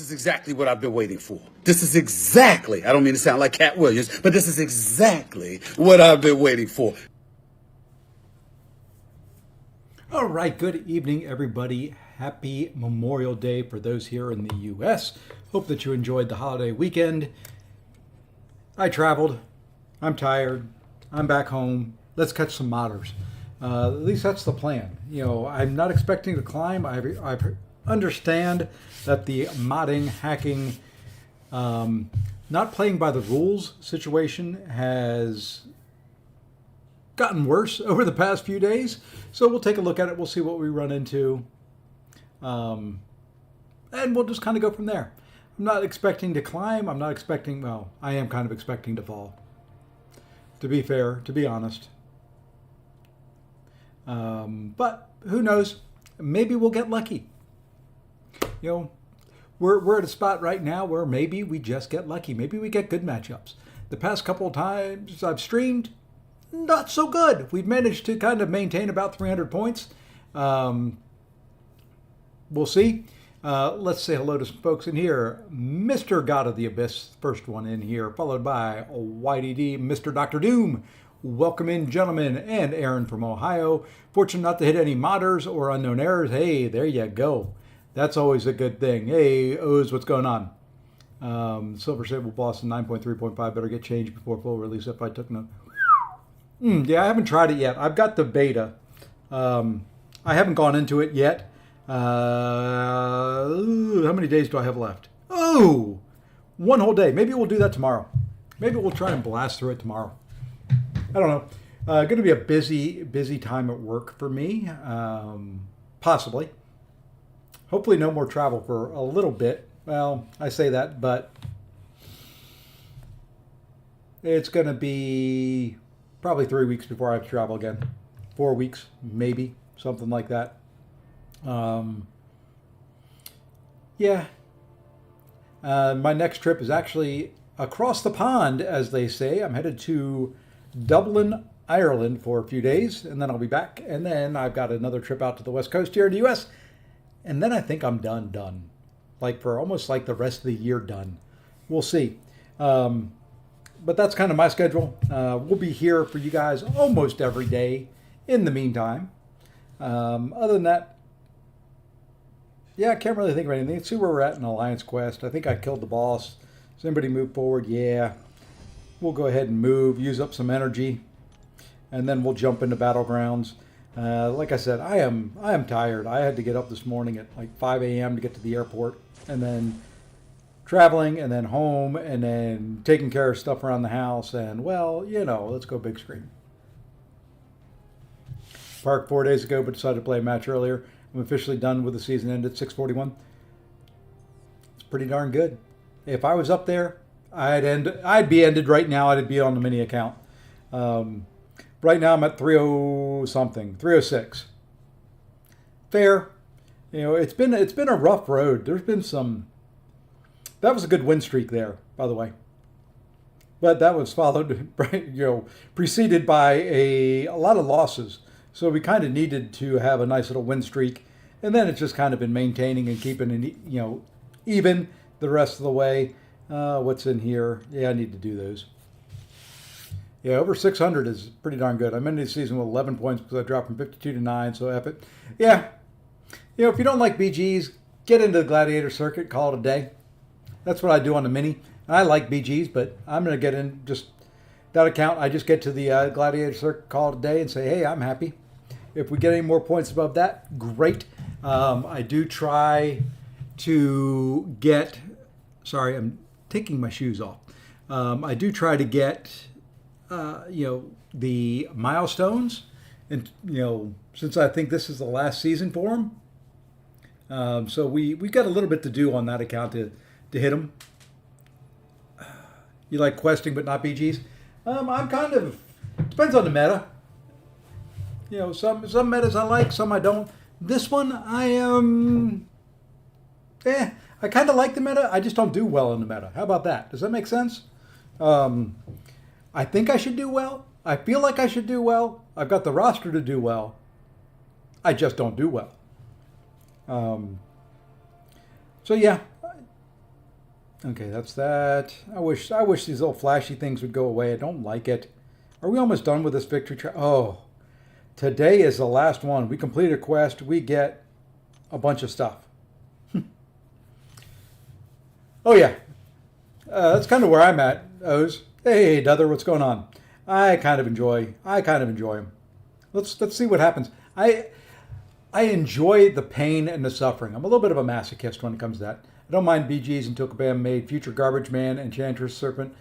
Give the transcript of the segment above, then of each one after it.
is exactly what I've been waiting for. This is exactly, I don't mean to sound like Cat Williams, but this is exactly what I've been waiting for. All right, good evening, everybody. Happy Memorial Day for those here in the U.S. Hope that you enjoyed the holiday weekend. I traveled. I'm tired. I'm back home. Let's catch some modders. At least that's the plan. You know, I'm not expecting to climb. I understand that the modding, hacking, not playing by the rules situation has gotten worse over the past few days. So we'll take a look at it. We'll see what we run into. And we'll just kind of go from there. I'm not expecting to climb. I'm not expecting, well, I am kind of expecting to fall. To be fair, to be honest. But who knows? Maybe we'll get lucky. You know, we're at a spot right now where maybe we just get lucky. Maybe we get good matchups. The past couple of times I've streamed, not so good. We've managed to kind of maintain about 300 points. We'll see. Let's say hello to some folks in here. Mr. God of the Abyss, first one in here, followed by YDD, Mr. Dr. Doom. Welcome in, gentlemen, and Aaron from Ohio. Fortunate not to hit any modders or unknown errors. Hey, there you go. That's always a good thing. Hey, Oz, what's going on? Silver Sable Boston 9.3.5. Better get changed before full release if I took no. Yeah, I haven't tried it yet. I've got the beta. I haven't gone into it yet. How many days do I have left? Oh, one whole day. Maybe we'll do that tomorrow. Maybe we'll try and blast through it tomorrow. I don't know. Going to be a busy time at work for me. Possibly. Hopefully no more travel for a little bit. Well, I say that, but it's going to be probably 3 weeks before I have to travel again. 4 weeks, maybe, something like that. Yeah. My next trip is actually across the pond, as they say. I'm headed to Dublin, Ireland for a few days, and then I'll be back. And then I've got another trip out to the West Coast here in the U.S., and then I think I'm done. Like for almost like the rest of the year done. We'll see. But that's kind of my schedule. We'll be here for you guys almost every day in the meantime. Other than that, yeah, I can't really think of anything. Let's see where we're at in Alliance Quest. I think I killed the boss. Does anybody move forward? Yeah. We'll go ahead and move, use up some energy, and then we'll jump into Battlegrounds. Like I said, I am tired. I had to get up this morning at like 5 a.m. to get to the airport, and then traveling, and then home, and then taking care of stuff around the house, and well, you know, let's go big screen. Parked 4 days ago, but decided to play a match earlier. I'm officially done with the season end at 6:41. It's pretty darn good. If I was up there, I'd be ended right now. I'd be on the mini account. Right now I'm at 3:0 something, 3:06. Fair. You know, it's been a rough road. There's been some. That was a good win streak there, by the way. But that was followed, preceded by a lot of losses. So we kind of needed to have a nice little win streak, and then it's just kind of been maintaining and keeping it, even the rest of the way. What's in here? Yeah, I need to do those. Yeah, over 600 is pretty darn good. I'm ending the season with 11 points because I dropped from 52 to 9, so F it. Yeah, if you don't like BGs, get into the Gladiator Circuit, call it a day. That's what I do on the mini. I like BGs, but I'm going to get in just that account. I just get to the Gladiator Circuit, call it a day, and say, hey, I'm happy. If we get any more points above that, great. I do try to get... Sorry, I'm taking my shoes off. I do try to get, the milestones, and since I think this is the last season for them, so we've got a little bit to do on that account to hit them. You like questing but not BGs? I'm kind of depends on the meta. Some metas I like, some I don't. This one I am. I kind of like the meta. I just don't do well in the meta. How about that? Does that make sense? I think I should do well. I feel like I should do well. I've got the roster to do well. I just don't do well. So yeah, Okay, that's that. I wish these little flashy things would go away. I don't like it. Are we almost done with this victory track? Oh, today is the last one. We complete a quest. We get a bunch of stuff. Oh yeah, that's kind of where I'm at. O's. Hey, Dother, what's going on? I kind of enjoy him. Let's see what happens. I enjoy the pain and the suffering. I'm a little bit of a masochist when it comes to that. I don't mind BGs and Tokabam Maid, Future Garbage Man, Enchantress, Serpent,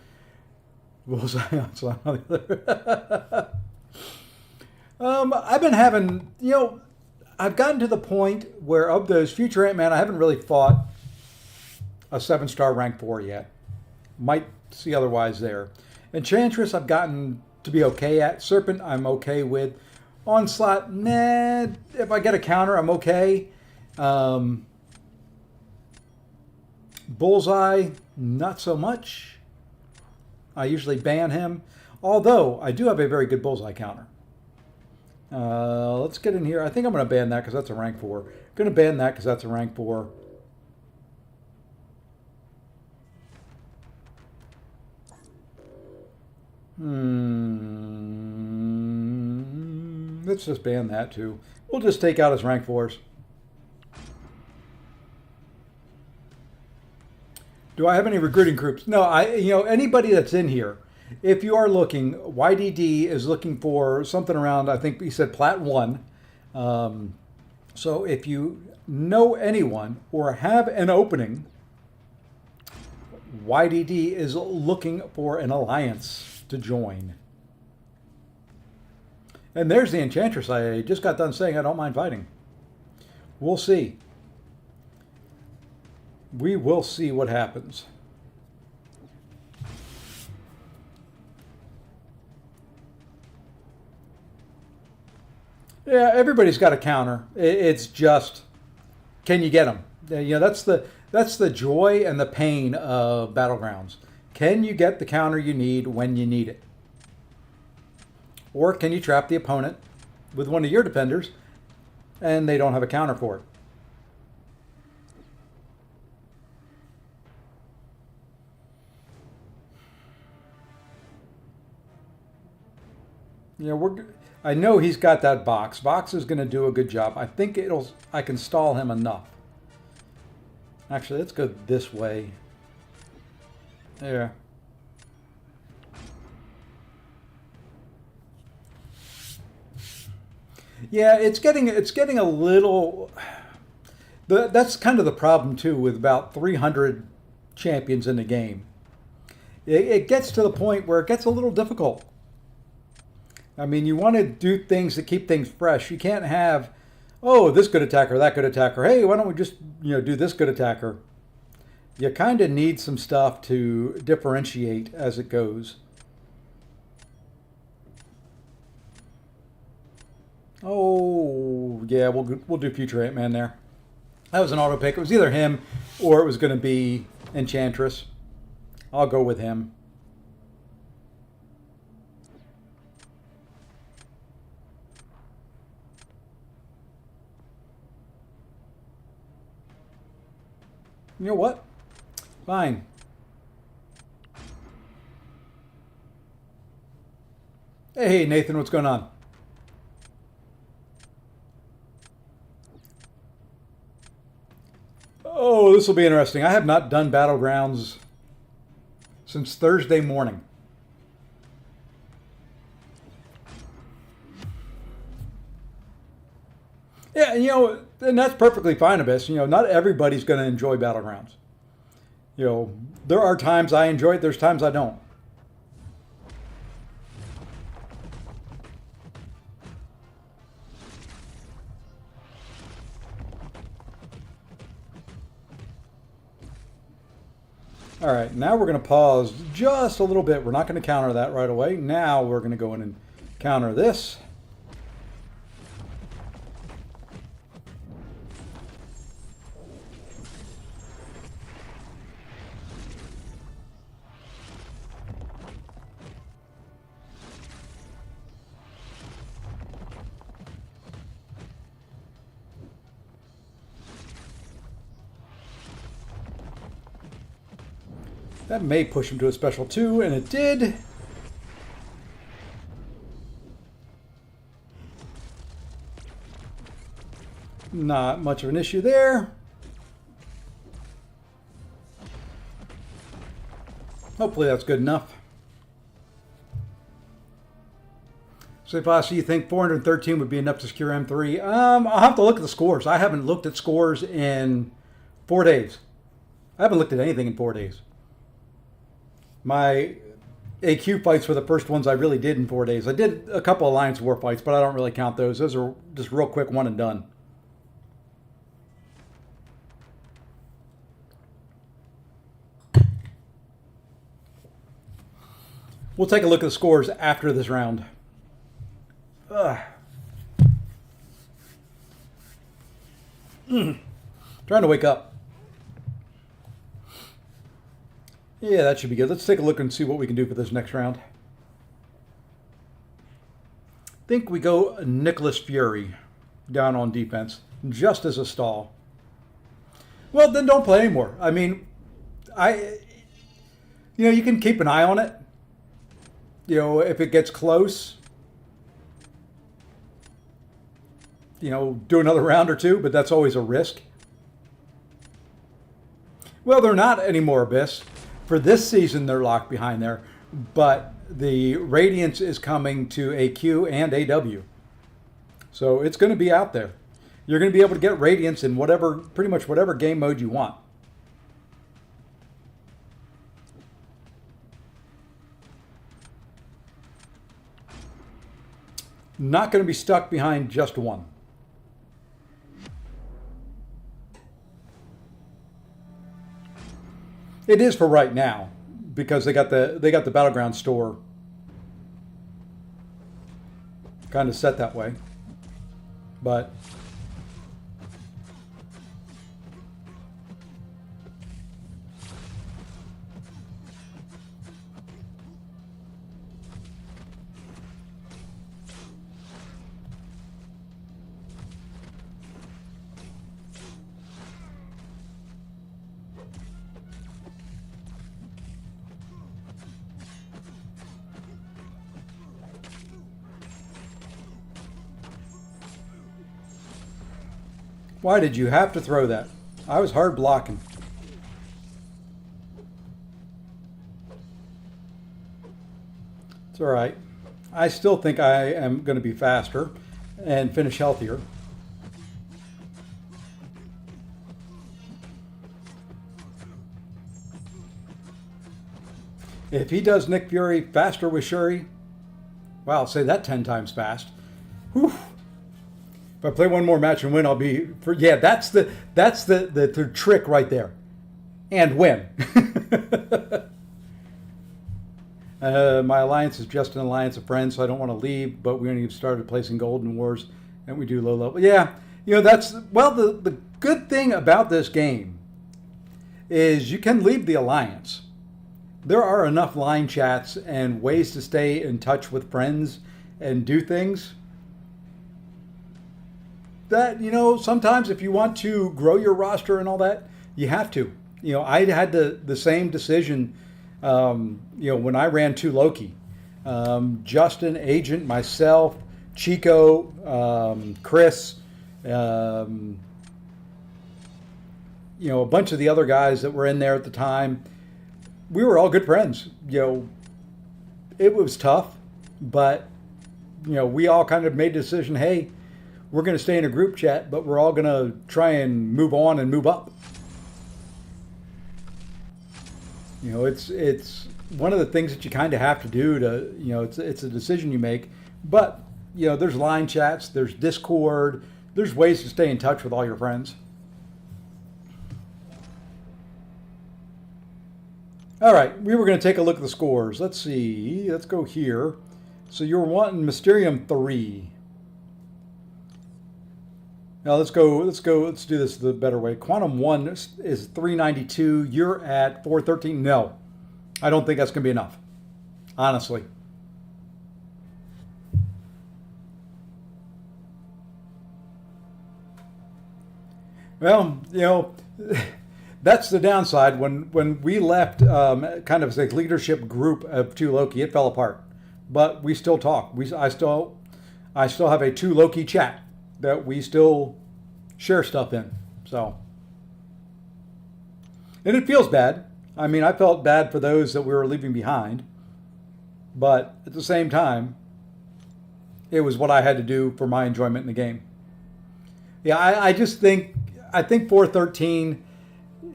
Bullseye, Onslaught, on the other. I've been having, I've gotten to the point where of those Future Ant-Man, I haven't really fought a 7-star rank 4 yet. Might see otherwise there. Enchantress, I've gotten to be okay at. Serpent, I'm okay with. Onslaught, nah. If I get a counter, I'm okay. Bullseye, not so much. I usually ban him. Although, I do have a very good Bullseye counter. Let's get in here. I think I'm going to ban that because that's a rank 4. Going to ban that because that's a rank 4. Let's just ban that too. We'll just take out his rank 4s. Do I have any recruiting groups? No, anybody that's in here, if you are looking, YDD is looking for something around, I think he said Plat 1. So if you know anyone or have an opening, YDD is looking for an alliance to join. And there's the Enchantress. I just got done saying I don't mind fighting. We'll see. We will see what happens. Yeah, everybody's got a counter. It's just, can you get them? That's the joy and the pain of Battlegrounds. Can you get the counter you need when you need it? Or can you trap the opponent with one of your defenders and they don't have a counter for it? I know he's got that box. Box is going to do a good job. I think I can stall him enough. Actually, let's go this way. There. Yeah, it's getting a little. That's kind of the problem too with about 300 champions in the game. It gets to the point where it gets a little difficult. I mean, you want to do things to keep things fresh. You can't have, oh, this good attacker, that good attacker. Hey, why don't we just do this good attacker? You kind of need some stuff to differentiate as it goes. Oh, yeah, we'll do Future Ant-Man there. That was an auto pick. It was either him or it was going to be Enchantress. I'll go with him. You know what? Fine. Hey, Nathan, what's going on? Oh, this will be interesting. I have not done Battlegrounds since Thursday morning. Yeah, and that's perfectly fine, Abyss. Not everybody's going to enjoy Battlegrounds. There are times I enjoy it, there's times I don't. All right, now we're going to pause just a little bit. We're not going to counter that right away. Now we're going to go in and counter this. That may push him to a special 2, and it did. Not much of an issue there. Hopefully that's good enough. So if you think 413 would be enough to secure M3, I'll have to look at the scores. I haven't looked at scores in 4 days. I haven't looked at anything in 4 days. My AQ fights were the first ones I really did in 4 days. I did a couple Alliance War fights, but I don't really count those. Those are just real quick, one and done. We'll take a look at the scores after this round. Trying to wake up. Yeah, that should be good. Let's take a look and see what we can do for this next round. I think we go Nicholas Fury down on defense, just as a stall. Well, then don't play anymore. I mean, you can keep an eye on it. If it gets close, do another round or two, but that's always a risk. Well, they're not anymore, Abyss. For this season, they're locked behind there, but the Radiance is coming to AQ and AW. So it's going to be out there. You're going to be able to get Radiance in pretty much whatever game mode you want. Not going to be stuck behind just one. It is for right now, because they got the Battlegrounds store kind of set that way. But why did you have to throw that? I was hard blocking. It's all right. I still think I am going to be faster and finish healthier. If he does Nick Fury faster with Shuri, wow, I'll say that 10 times fast. Whew. If I play one more match and win, I'll be that's the trick right there, and win. My alliance is just an alliance of friends, so I don't want to leave. But we only have started placing Golden Wars, and we do low level. Yeah, the good thing about this game is you can leave the alliance. There are enough line chats and ways to stay in touch with friends and do things that, sometimes if you want to grow your roster and all that, you have to. I had the same decision, when I ran 2 Loki. Justin, Agent, myself, Chico, Chris, a bunch of the other guys that were in there at the time. We were all good friends. It was tough, but, we all kind of made the decision, hey, we're going to stay in a group chat, but we're all going to try and move on and move up. It's one of the things that you kind of have to do to, it's a decision you make. But, there's line chats, there's Discord, there's ways to stay in touch with all your friends. All right, we were going to take a look at the scores. Let's see. Let's go here. So you're wanting Mysterium 3. Now let's do this the better way. Quantum 1 is 392. You're at 413. No, I don't think that's going to be enough, honestly. Well, That's the downside. When we left, kind of as a leadership group of 2 Loki, it fell apart. But we still talk. I still have a 2 Loki chat that we still share stuff in. So, and it feels bad. I mean, I felt bad for those that we were leaving behind, but at the same time, it was what I had to do for my enjoyment in the game. Yeah, I think 413.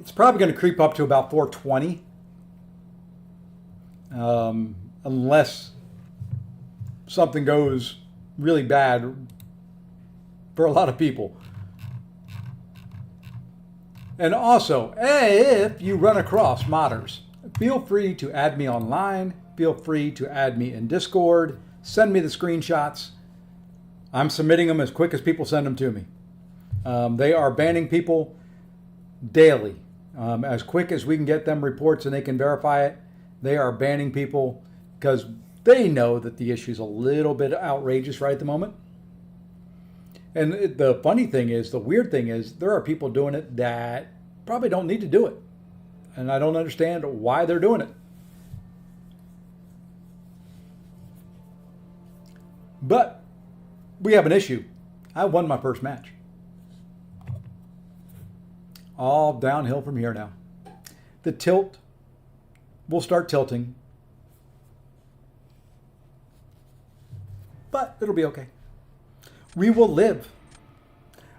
It's probably going to creep up to about 420, unless something goes really bad for a lot of people. And also, if you run across modders, feel free to add me online. Feel free to add me in Discord. Send me the screenshots. I'm submitting them as quick as people send them to me. They are banning people daily. As quick as we can get them reports and they can verify it, they are banning people because they know that the issue is a little bit outrageous right at the moment. And the funny thing is, the weird thing is, there are people doing it that probably don't need to do it. And I don't understand why they're doing it. But we have an issue. I won my first match. All downhill from here now. The tilt will start tilting. But it'll be okay. We will live.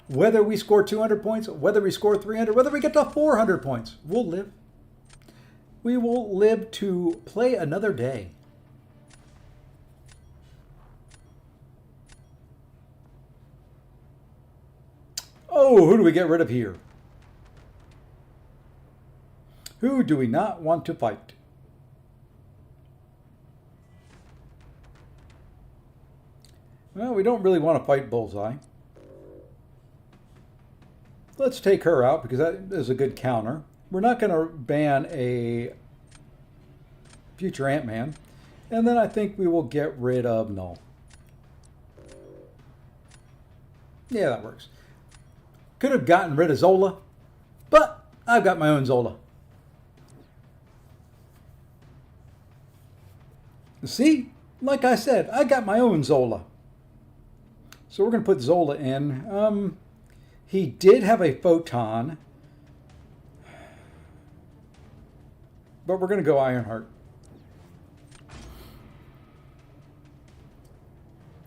Whether we score 200 points, whether we score 300, whether we get to 400 points, we'll live. We will live to play another day. Oh, who do we get rid of here? Who do we not want to fight? Well, we don't really want to fight Bullseye. Let's take her out because that is a good counter. We're not going to ban a future Ant-Man. And then I think we will get rid of Null. Yeah, that works. Could have gotten rid of Zola, but I've got my own Zola. See, like I said, I got my own Zola. So we're going to put Zola in. He did have a photon, but we're going to go Ironheart.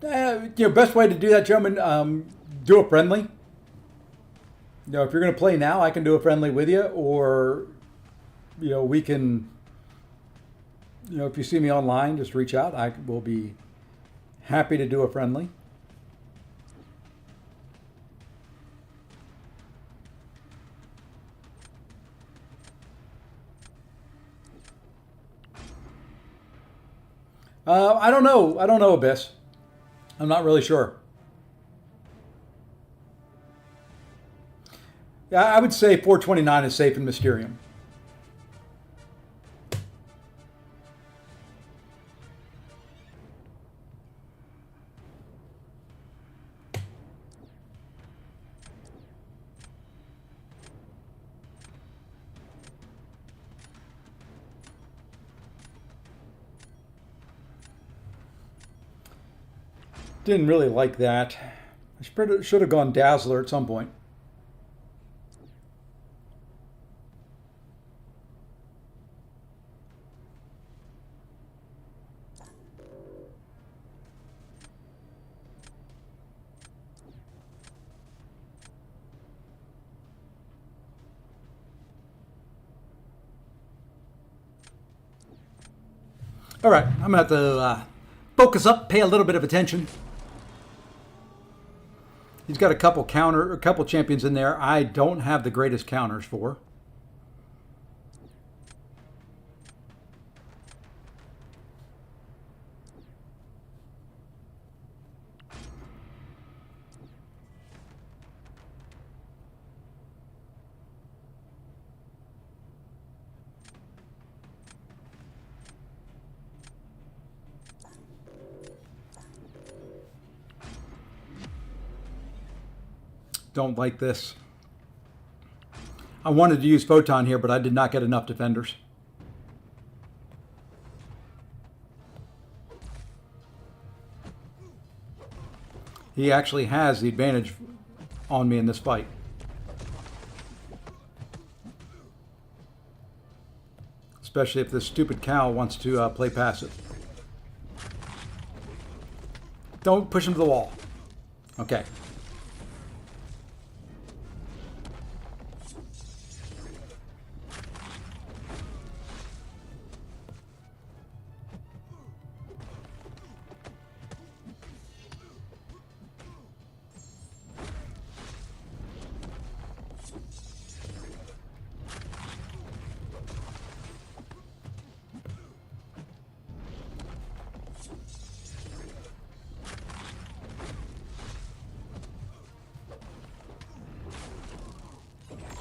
Best way to do that, gentlemen, do a friendly. If you're going to play now, I can do a friendly with you, or we can. If you see me online, just reach out. I will be happy to do a friendly. I don't know. I don't know, Abyss. I'm not really sure. Yeah, I would say 429 is safe in Mysterium. Didn't really like that. I should have gone Dazzler at some point. All right, I'm going to have to focus up, pay a little bit of attention. He's got a couple champions in there I don't have the greatest counters for. Don't like this. I wanted to use Photon here, but I did not get enough defenders. He actually has the advantage on me in this fight. Especially if this stupid cow wants to play passive. Don't push him to the wall. Okay.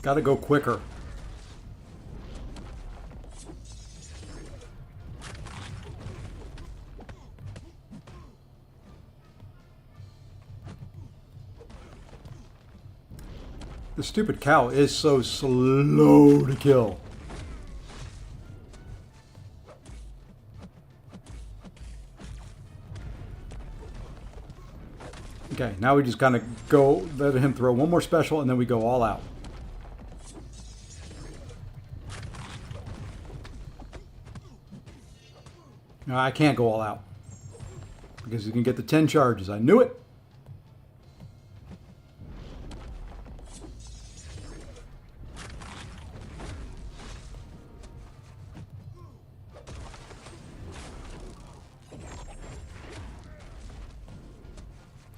Gotta go quicker. The stupid cow is so slow to kill. Okay, now we just kind of go, let him throw one more special, and then we go all out. No, I can't go all out because you can get the 10 charges. I knew it.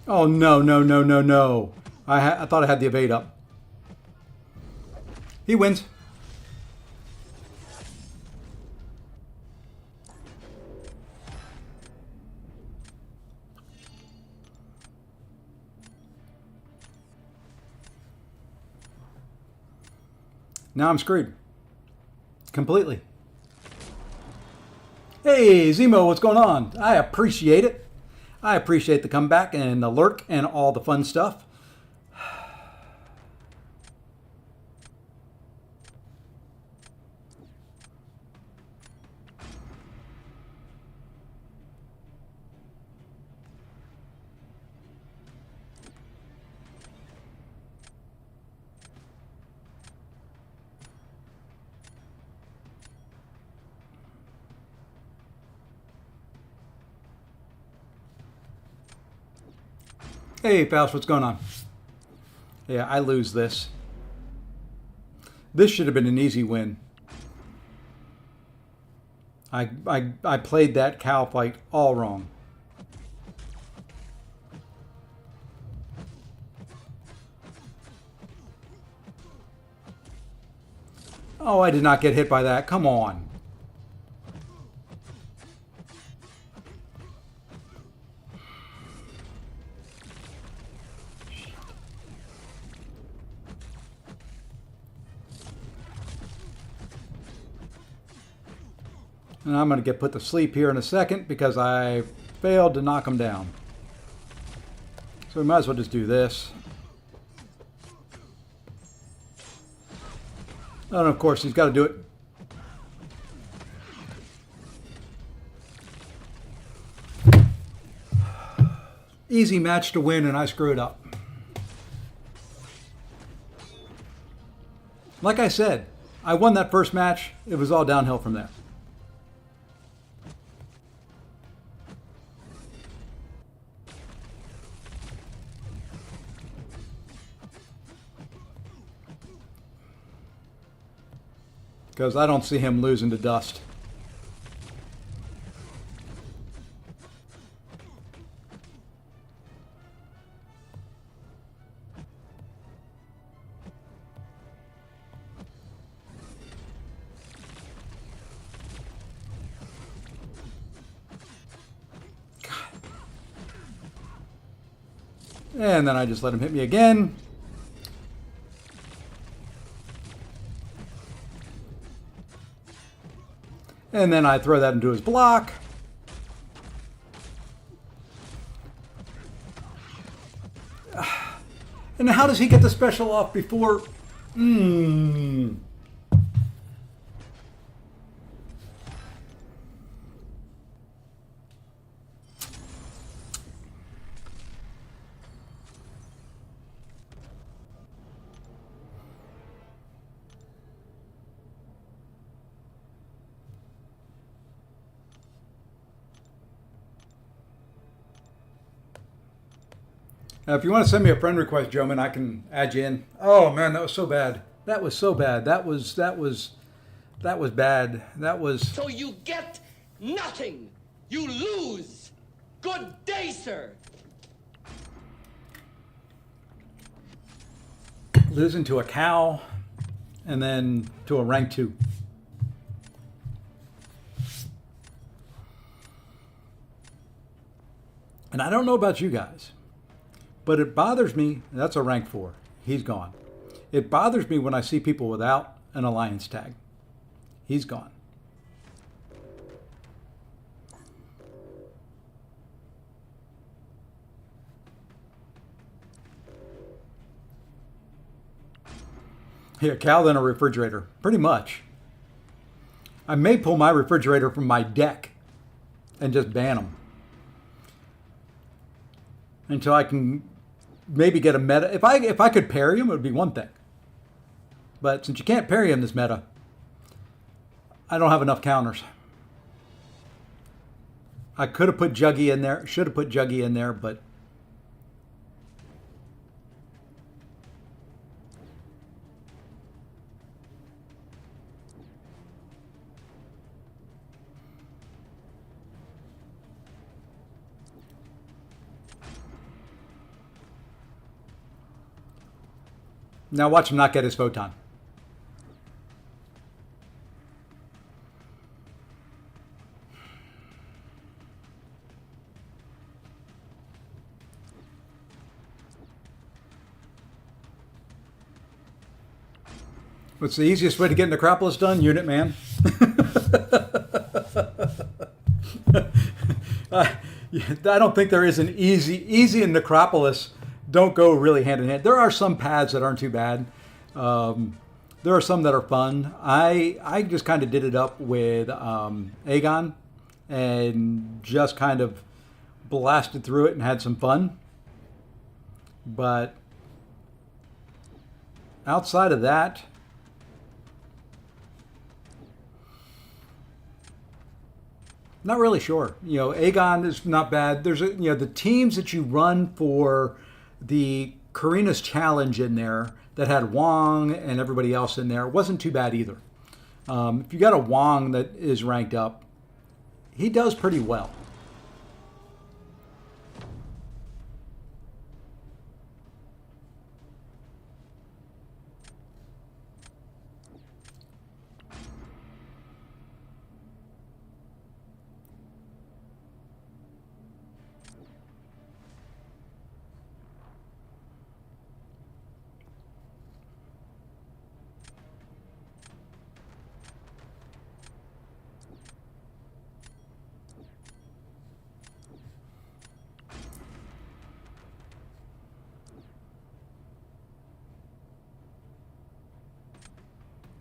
Oh, no, no, no, no, no. I thought I had the evade up. He wins. Now I'm screwed. Completely. Hey, Zemo, what's going on? I appreciate it. I appreciate the comeback and the lurk and all the fun stuff. Hey, Faust, what's going on? Yeah, I lose this. This should have been an easy win. I played that cow fight all wrong. Oh, I did not get hit by that. Come on. And I'm going to get put to sleep here in a second because I failed to knock him down. So we might as well just do this. Oh, and of course, he's got to do it. Easy match to win, and I screw it up. Like I said, I won that first match. It was all downhill from there. Because I don't see him losing to dust. God. And then I just let him hit me again. And then I throw that into his block. And how does he get the special off before Mmm. Now, if you want to send me a friend request, Joman, I can add you in. Oh man, that was so bad. That was so bad. That was bad. That was So you get nothing. You lose. Good day, sir. losing to a cow and then to a rank 2. And I don't know about you guys, but it bothers me. That's a rank 4. He's gone. It bothers me when I see people without an alliance tag. He's gone. Yeah, cow then a refrigerator. Pretty much. I may pull my refrigerator from my deck and just ban them until I can maybe get a meta. If I could parry him, it would be one thing. But since you can't parry him this meta, I don't have enough counters. I could have put Juggy in there. Should have put Juggy in there, but now watch him not get his photon. What's the easiest way to get Necropolis done? Unit man. I don't think there is an easy and Necropolis don't go really hand in hand. There are some paths that aren't too bad. There are some that are fun. I just kind of did it up with Aegon and just kind of blasted through it and had some fun. But outside of that, not really sure. You know, Aegon is not bad. There's the teams that you run for the Karina's Challenge in there that had Wong and everybody else in there wasn't too bad either. If you got a Wong that is ranked up, he does pretty well.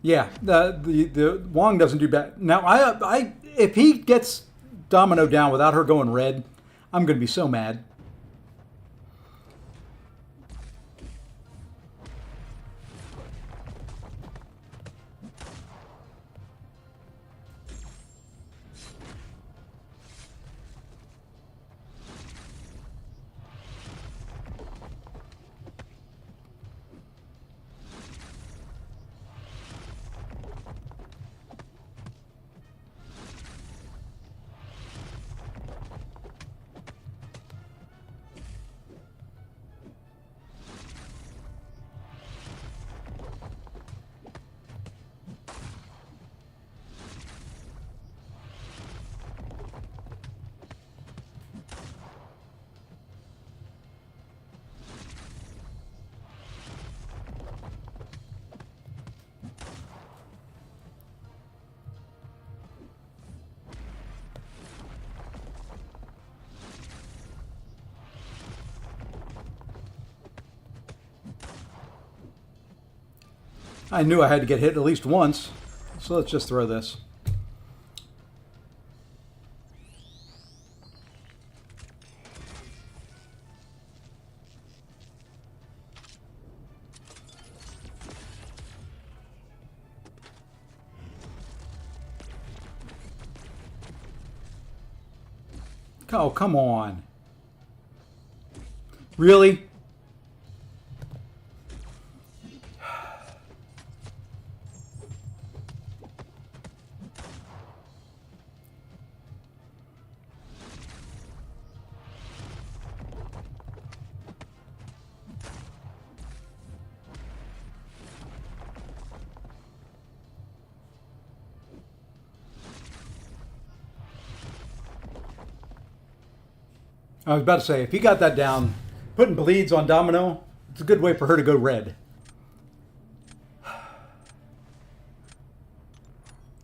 Yeah, the Wong doesn't do bad. Now, I if he gets Domino down without her going red, I'm going to be so mad. I knew I had to get hit at least once, so let's just throw this. Oh, come on. Really? I was about to say, if he got that down, putting bleeds on Domino, it's a good way for her to go red.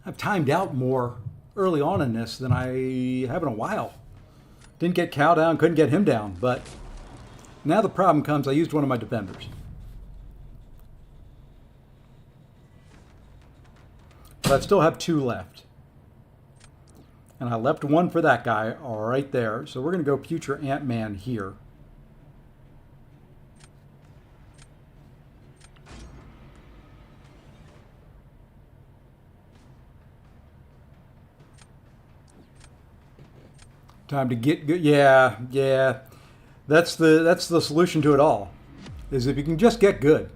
I've timed out more early on in this than I have in a while. Didn't get Cal down, couldn't get him down, but now the problem comes, I used one of my defenders. But I still have 2 left. And I left 1 for that guy right there. So we're going to go Future Ant-Man here. Time to get good. Yeah. That's the solution to it all. Is if you can just get good.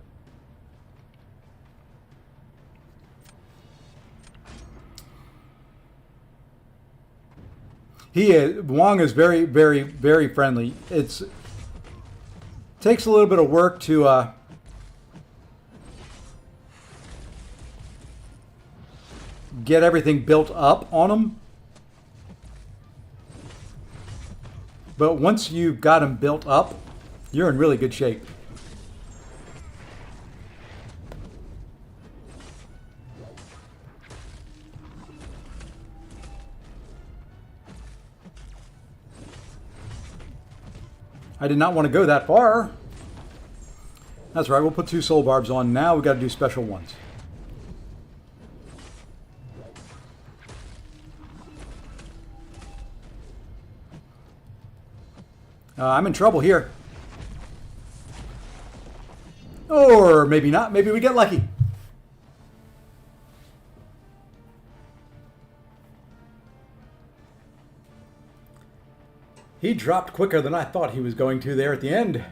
Wong is very, very, very friendly. It takes a little bit of work to get everything built up on him. But once you've got him built up, you're in really good shape. I did not want to go that far. That's right, we'll put 2 soul barbs on. Now we've got to do special ones. I'm in trouble here. Or maybe not. Maybe we get lucky. He dropped quicker than I thought he was going to there at the end.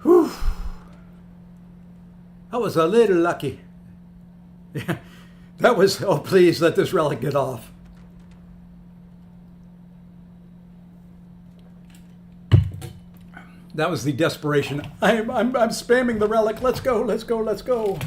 Whew. That was a little lucky. Yeah, that was, oh please let this relic get off. That was the desperation. I'm spamming the relic. Let's go, let's go, let's go.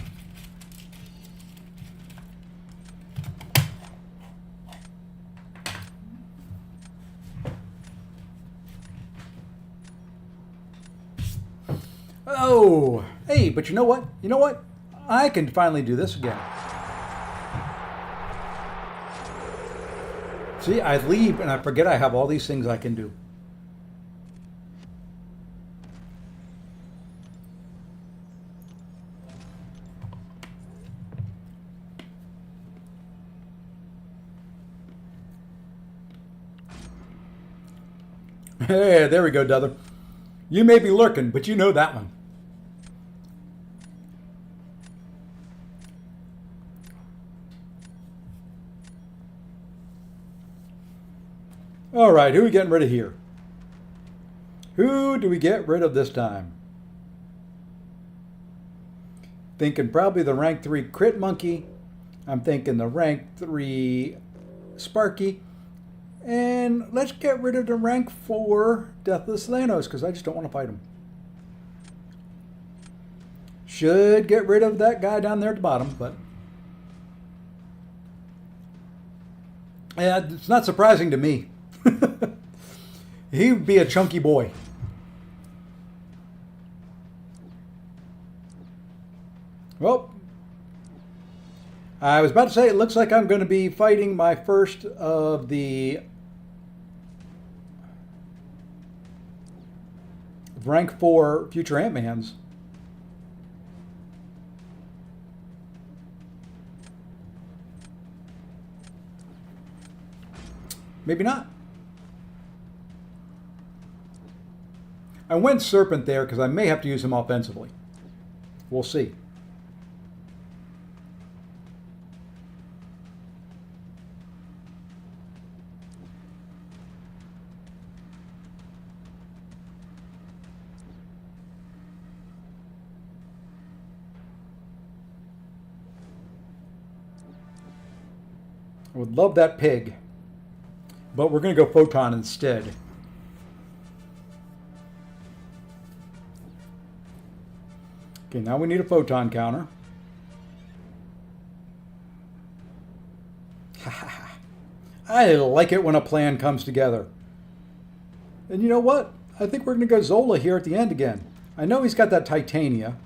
Oh, hey, but you know what? You know what? I can finally do this again. See, I leave and I forget I have all these things I can do. Hey, there we go, Dother. You may be lurking, but you know that one. All right, who are we getting rid of here? Who do we get rid of this time? Thinking probably the rank 3 Crit Monkey. I'm thinking the rank 3 Sparky. And let's get rid of the rank 4 Deathless Thanos, because I just don't want to fight him. Should get rid of that guy down there at the bottom, but... yeah, it's not surprising to me. He'd be a chunky boy. Well, I was about to say, it looks like I'm going to be fighting my first of the rank 4 future Ant-Mans. Maybe not. I went Serpent there because I may have to use him offensively. We'll see. I would love that pig, but we're going to go Photon instead. Okay, now we need a Photon counter. I like it when a plan comes together. And you know what? I think we're going to go Zola here at the end again. I know he's got that Titania,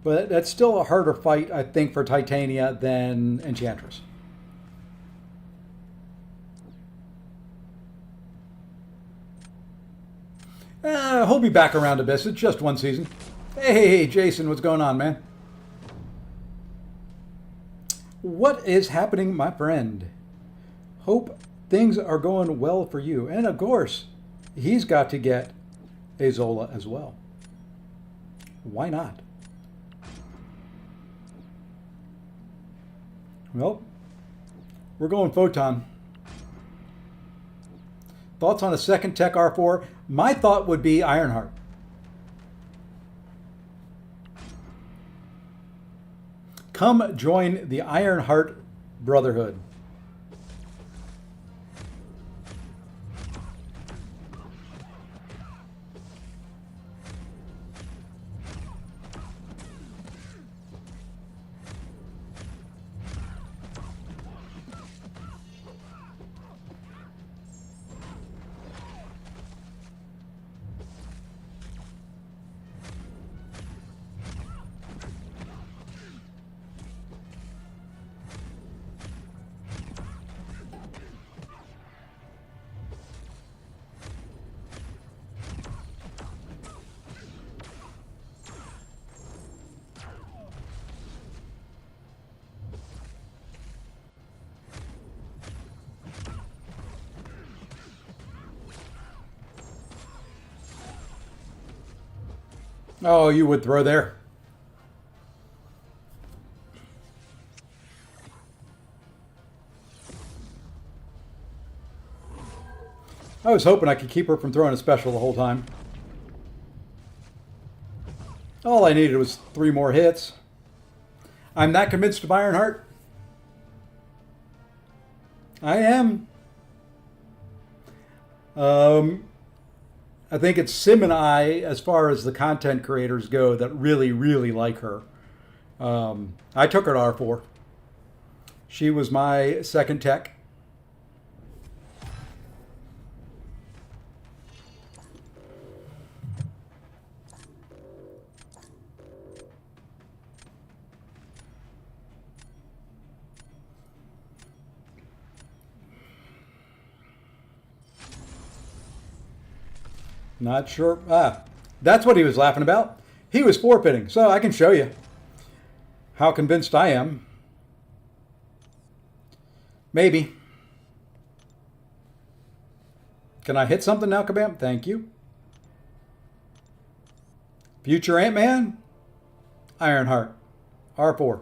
but that's still a harder fight, I think, for Titania than Enchantress. He'll be back around Abyss. It's just one season. Hey, Jason, what's going on, man? What is happening, my friend? Hope things are going well for you. And of course, he's got to get a Zola as well. Why not? Well, we're going Photon. Thoughts on a second Tech R4? My thought would be Ironheart. Come join the Ironheart Brotherhood. Oh, you would throw there. I was hoping I could keep her from throwing a special the whole time. All I needed was 3 more hits. I'm that convinced of Ironheart. I am. I think it's Sim and I, as far as the content creators go, that really, really like her. I took her to R4. She was my second Tech. Not sure. That's what he was laughing about. He was forfeiting, so I can show you how convinced I am. Maybe. Can I hit something now, Kabam? Thank you. Future Ant-Man? Ironheart. R4.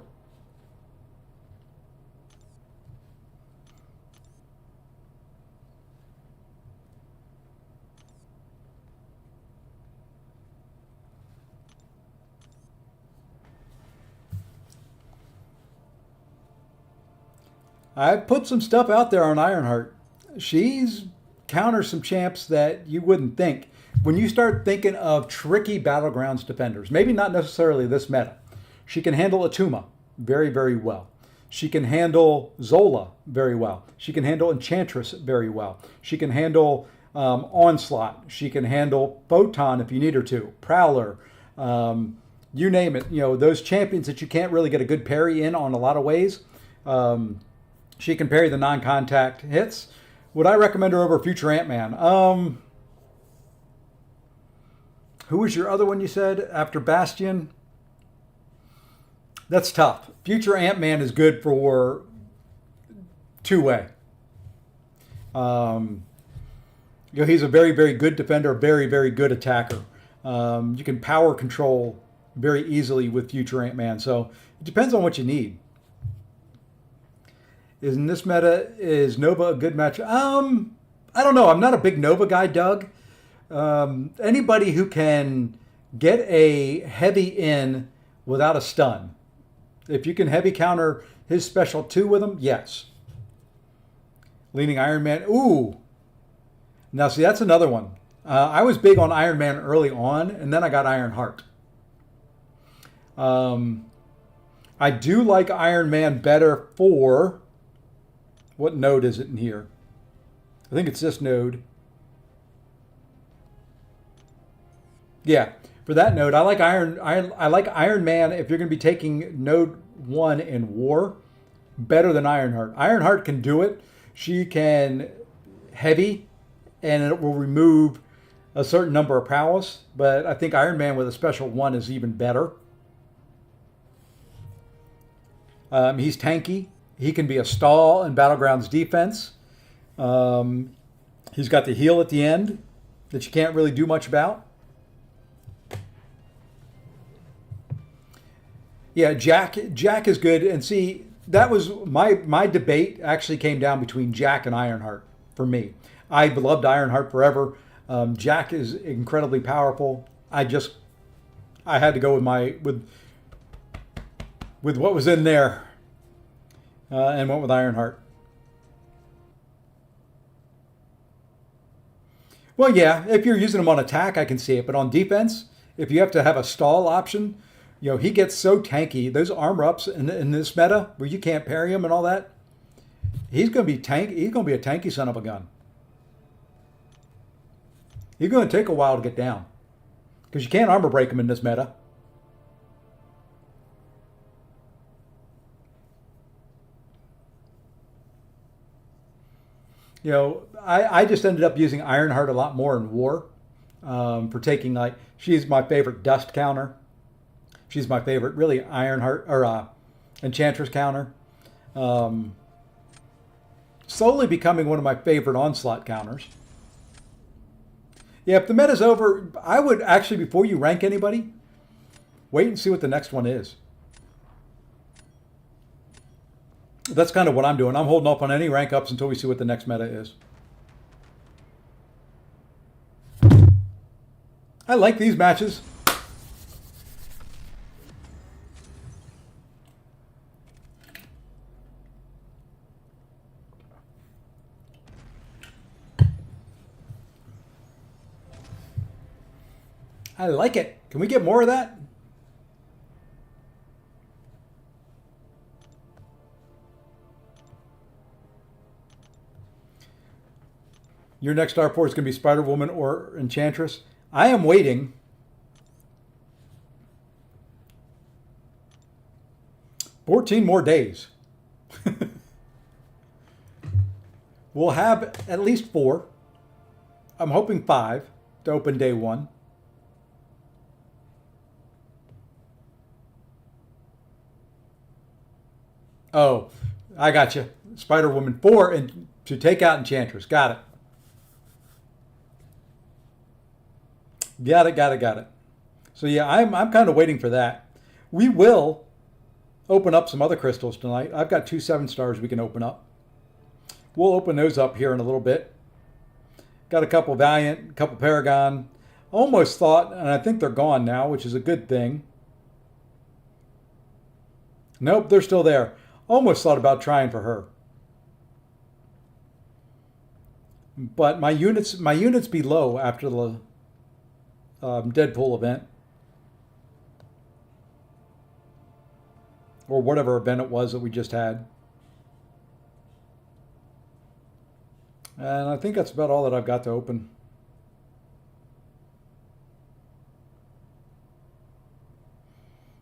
I put some stuff out there on Ironheart. She's counters some champs that you wouldn't think. When you start thinking of tricky Battlegrounds defenders, maybe not necessarily this meta, she can handle Atuma very, very well. She can handle Zola very well. She can handle Enchantress very well. She can handle Onslaught. She can handle Photon if you need her to. Prowler. You name it. You know, those champions that you can't really get a good parry in on a lot of ways. She can parry the non-contact hits. Would I recommend her over Future Ant-Man? Who was your other one you said after Bastion? That's tough. Future Ant-Man is good for two-way. He's a very, very good defender, very, very good attacker. You can power control very easily with Future Ant-Man. So it depends on what you need. In this meta, is Nova a good match? I don't know. I'm not a big Nova guy, Doug. Anybody who can get a heavy in without a stun. If you can heavy counter his special 2 with him, yes. Leaning Iron Man. Ooh. Now, see, that's another one. I was big on Iron Man early on, and then I got Iron Heart. I do like Iron Man better for... What node is it in here? I think it's this node. Yeah, for that node, I like Iron Man if you're going to be taking node 1 in war better than Ironheart. Ironheart can do it. She can heavy, and it will remove a certain number of prowess. But I think Iron Man with a special 1 is even better. He's tanky. He can be a stall in Battlegrounds defense. He's got the heal at the end that you can't really do much about. Yeah, Jack is good. And see, that was my debate actually came down between Jack and Ironheart for me. I loved Ironheart forever. Jack is incredibly powerful. I had to go with what was in there and went with Ironheart. Well, yeah, if you're using him on attack, I can see it. But on defense, if you have to have a stall option, he gets so tanky. Those armor ups in this meta where you can't parry him and all that, he's going to be tanky. He's going to be a tanky son of a gun. He's going to take a while to get down because you can't armor break him in this meta. I just ended up using Ironheart a lot more in war for taking, she's my favorite dust counter. She's my favorite, really, Ironheart, or Enchantress counter. Slowly becoming one of my favorite onslaught counters. Yeah, if the meta's over, I would actually, before you rank anybody, wait and see what the next one is. That's kind of what I'm doing. I'm holding off on any rank ups until we see what the next meta is. I like these matches. I like it. Can we get more of that? Your next R4 is going to be Spider-Woman or Enchantress. I am waiting. $14 more days. We'll have at least 4. I'm hoping 5 to open day 1. Oh, I got you. Spider-Woman 4 and to take out Enchantress. Got it. Got it. So yeah, I'm kind of waiting for that. We will open up some other crystals tonight. I've got 2 7-stars we can open up. We'll open those up here in a little bit. Got a couple Valiant, a couple Paragon. Almost thought, and I think they're gone now, which is a good thing. Nope, they're still there. Almost thought about trying for her. But my units be low after the Deadpool event. Or whatever event it was that we just had. And I think that's about all that I've got to open.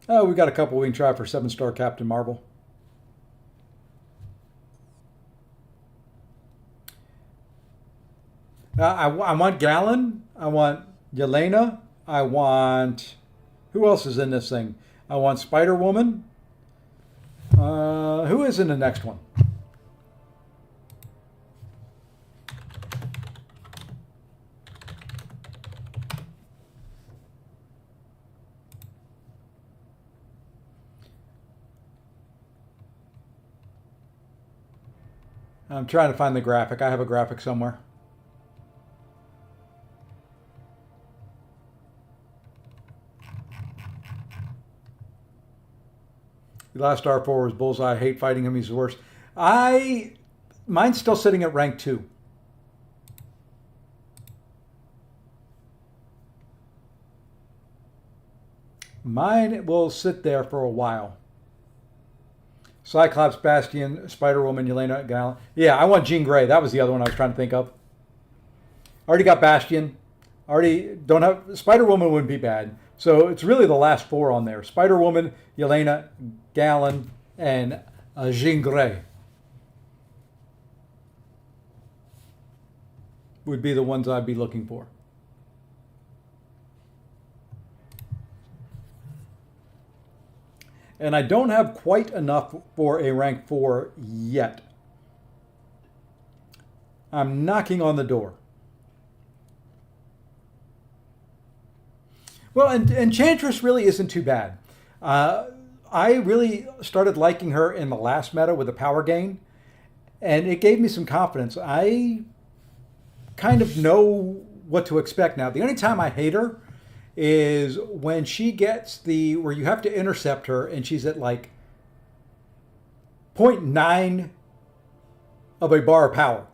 Oh, we got a couple we can try for 7-star Captain Marvel. I want Gallon. I want Yelena. I want... Who else is in this thing? I want Spider-Woman. Who is in the next one? I'm trying to find the graphic. I have a graphic somewhere. The last R4 was Bullseye. I hate fighting him. He's the worst. Mine's still sitting at rank 2. Mine will sit there for a while. Cyclops, Bastion, Spider-Woman, Yelena, Gallant. Yeah, I want Jean Grey. That was the other one I was trying to think of. Already got Bastion. Already don't have... Spider-Woman wouldn't be bad. So it's really the last 4 on there. Spider-Woman, Yelena, Gallon, and Jean Grey would be the ones I'd be looking for. And I don't have quite enough for a rank 4 yet. I'm knocking on the door. Well, and Enchantress really isn't too bad. I really started liking her in the last meta with the power gain, and it gave me some confidence. I kind of know what to expect now. The only time I hate her is when she gets where you have to intercept her and she's at like 0.9 of a bar of power.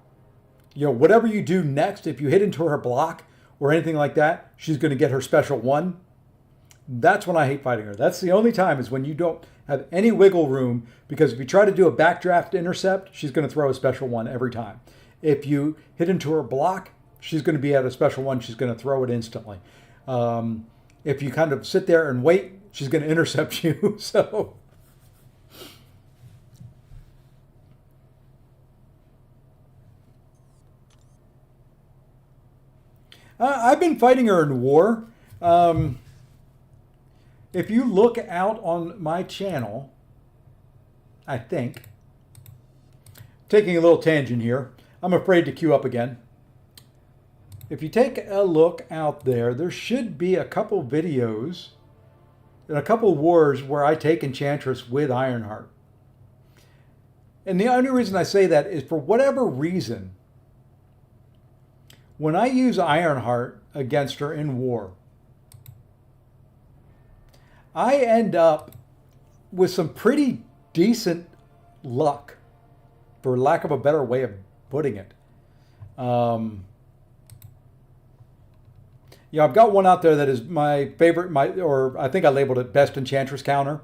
You know, whatever you do next, if you hit into her block or anything like that, she's going to get her special 1. That's when I hate fighting her. That's the only time is when you don't have any wiggle room, because if you try to do a backdraft intercept, she's going to throw a special 1 every time. If you hit into her block, she's going to be at a special 1. She's going to throw it instantly. If you kind of sit there and wait, she's going to intercept you. So I've been fighting her in war. If you look out on my channel, I think, taking a little tangent here, I'm afraid to queue up again. If you take a look out there, there should be a couple videos and a couple wars where I take Enchantress with Ironheart. And the only reason I say that is for whatever reason, when I use Ironheart against her in war, I end up with some pretty decent luck, for lack of a better way of putting it. Yeah, I've got one out there that is my favorite, or I think I labeled it Best Enchantress Counter.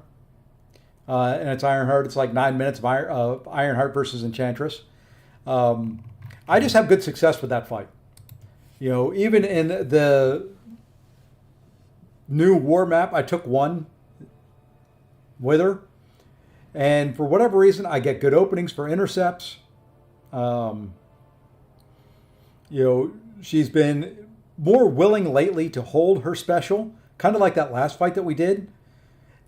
And it's Ironheart. It's like 9 minutes of Ironheart versus Enchantress. I just have good success with that fight. You know, even in the new war map, I took 1 with her. And for whatever reason, I get good openings for intercepts. You know, she's been more willing lately to hold her special, kind of like that last fight that we did.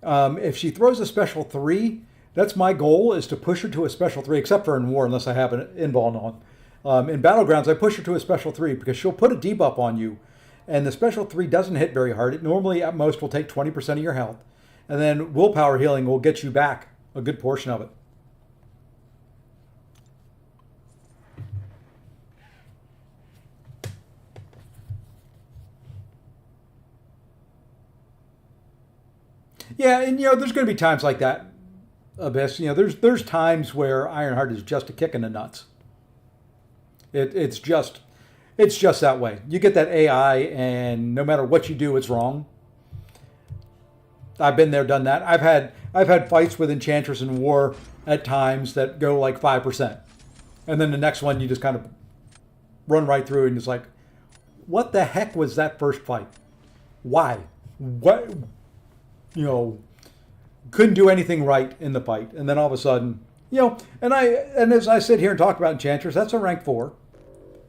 If she throws a special 3, that's my goal, is to push her to a special 3, except for in war, unless I have an involved on. In Battlegrounds, I push her to a special 3 because she'll put a debuff on you, and the special 3 doesn't hit very hard. It normally, at most, will take 20% of your health, and then willpower healing will get you back a good portion of it. Yeah, and you know, there's going to be times like that, Abyss. You know, there's times where Ironheart is just a kick in the nuts. It's just that way. You get that AI, and no matter what you do, it's wrong. I've been there, done that. I've had fights with Enchantress in war at times that go like 5%, and then the next one you just kind of run right through, and it's like, what the heck was that first fight? Why? What? You know, couldn't do anything right in the fight, and then all of a sudden, you know, and as I sit here and talk about Enchantress, that's a rank 4,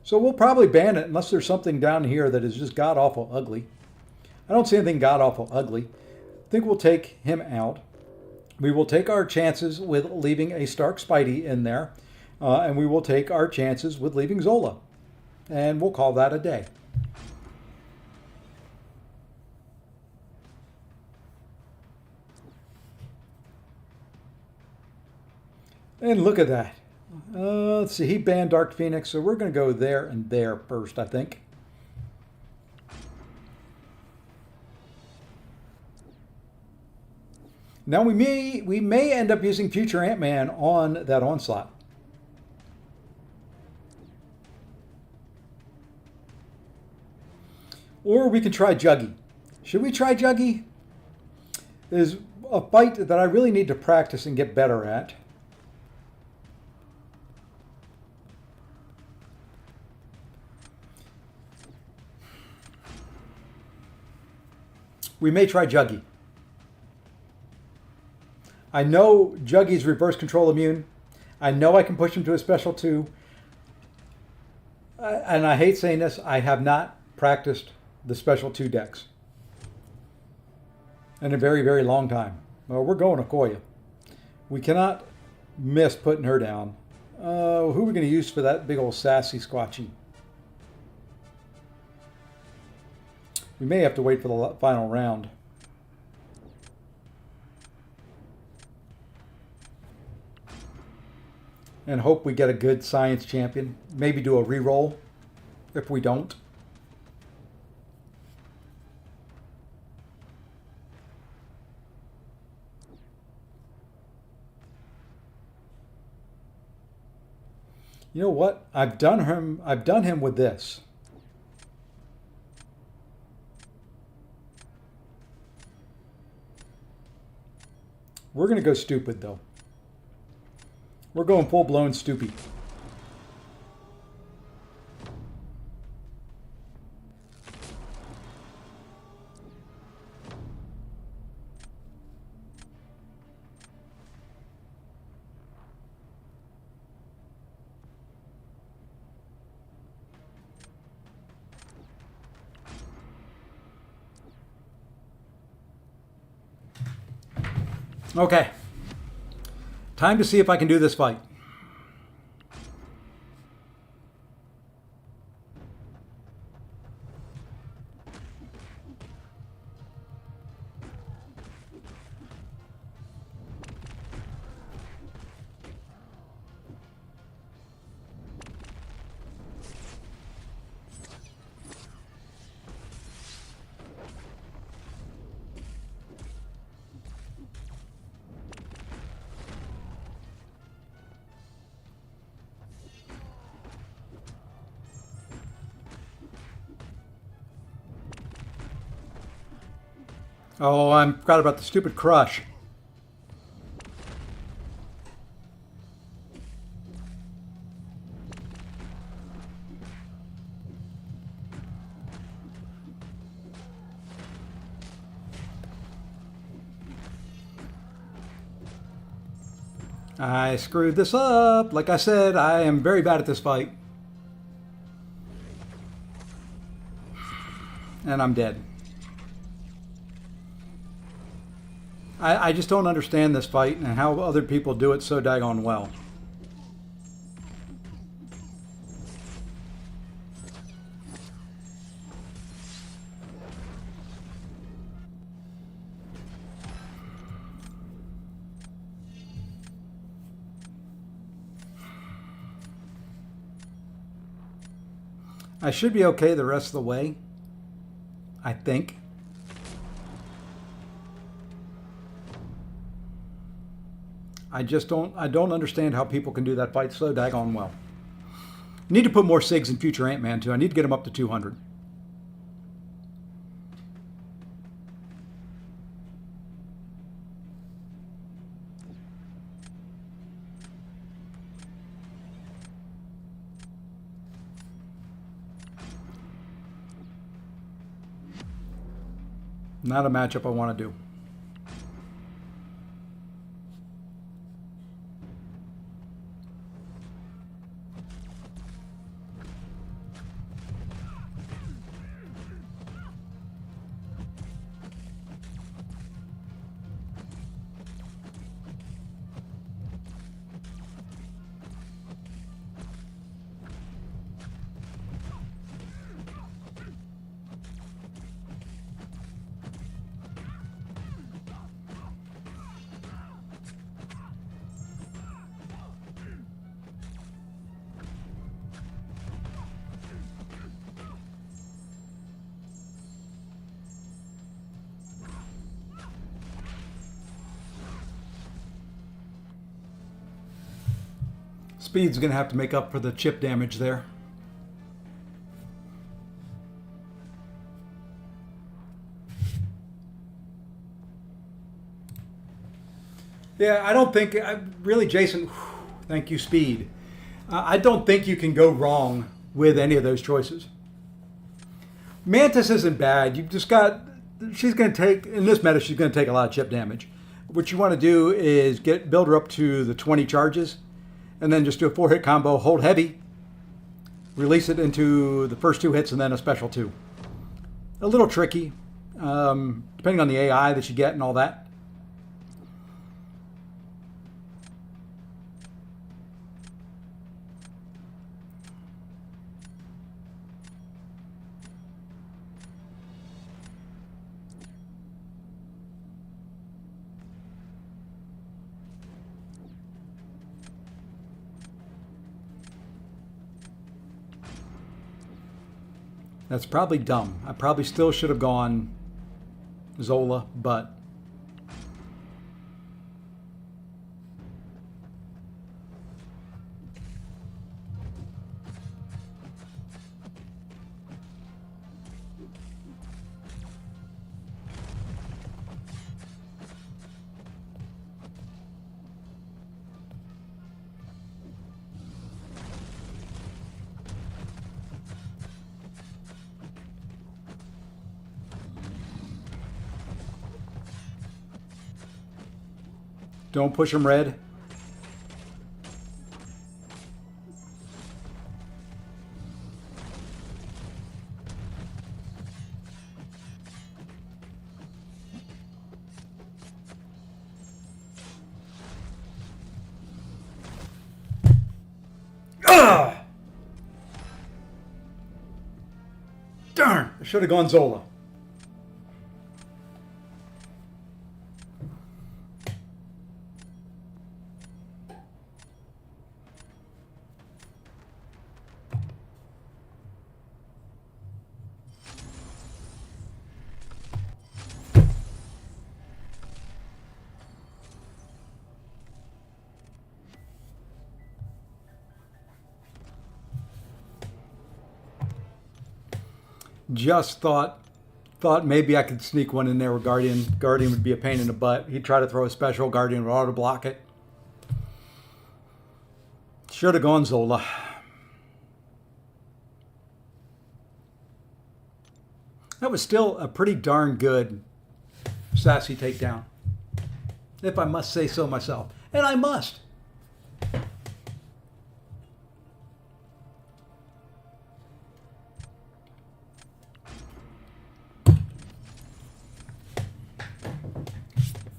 so we'll probably ban it unless there's something down here that is just god awful ugly. I don't see anything god-awful ugly. I think we'll take him out. We will take our chances with leaving a Stark Spidey in there. And we will take our chances with leaving Zola. And we'll call that a day. And look at that. Let's see, he banned Dark Phoenix, so we're going to go there and there first, I think. Now we may end up using Future Ant-Man on that Onslaught. Or we can try Juggy. Should we try Juggy? There's a fight that I really need to practice and get better at. We may try Juggy. I know Juggy's reverse control immune. I know I can push him to a special 2. And I hate saying this, I have not practiced the special 2 decks in a very, very long time. Well, we're going Okoye. We cannot miss putting her down. Who are we going to use for that big old sassy squatchy? We may have to wait for the final round. And hope we get a good science champion. Maybe do a reroll if we don't. You know what? I've done him with this. We're going to go stupid, though. We're going full-blown stupid. Okay. Time to see if I can do this fight. Oh, I forgot about the stupid crush. I screwed this up. Like I said, I am very bad at this fight. And I'm dead. I just don't understand this fight and how other people do it so daggone well. I should be okay the rest of the way, I think. I don't understand how people can do that fight so daggone well. Need to put more SIGs in Future Ant-Man too. I need to get him up to 200. Not a matchup I want to do. Speed's going to have to make up for the chip damage there. Yeah, I don't think, really, Jason, thank you, Speed. I don't think you can go wrong with any of those choices. Mantis isn't bad. You've just got, she's going to take, in this meta, she's going to take a lot of chip damage. What you want to do is build her up to the 20 charges, and then just do a 4-hit combo, hold heavy, release it into the first 2 hits, and then a special 2. A little tricky, depending on the AI that you get and all that. That's probably dumb. I probably still should have gone Zola, but don't push him red. Ugh! Darn, I should have gone Zola. Just thought maybe I could sneak one in there with Guardian. Guardian would be a pain in the butt. He'd try to throw a special. Guardian would auto block it. Should have gone Zola. That was still a pretty darn good sassy takedown, if I must say so myself. And I must.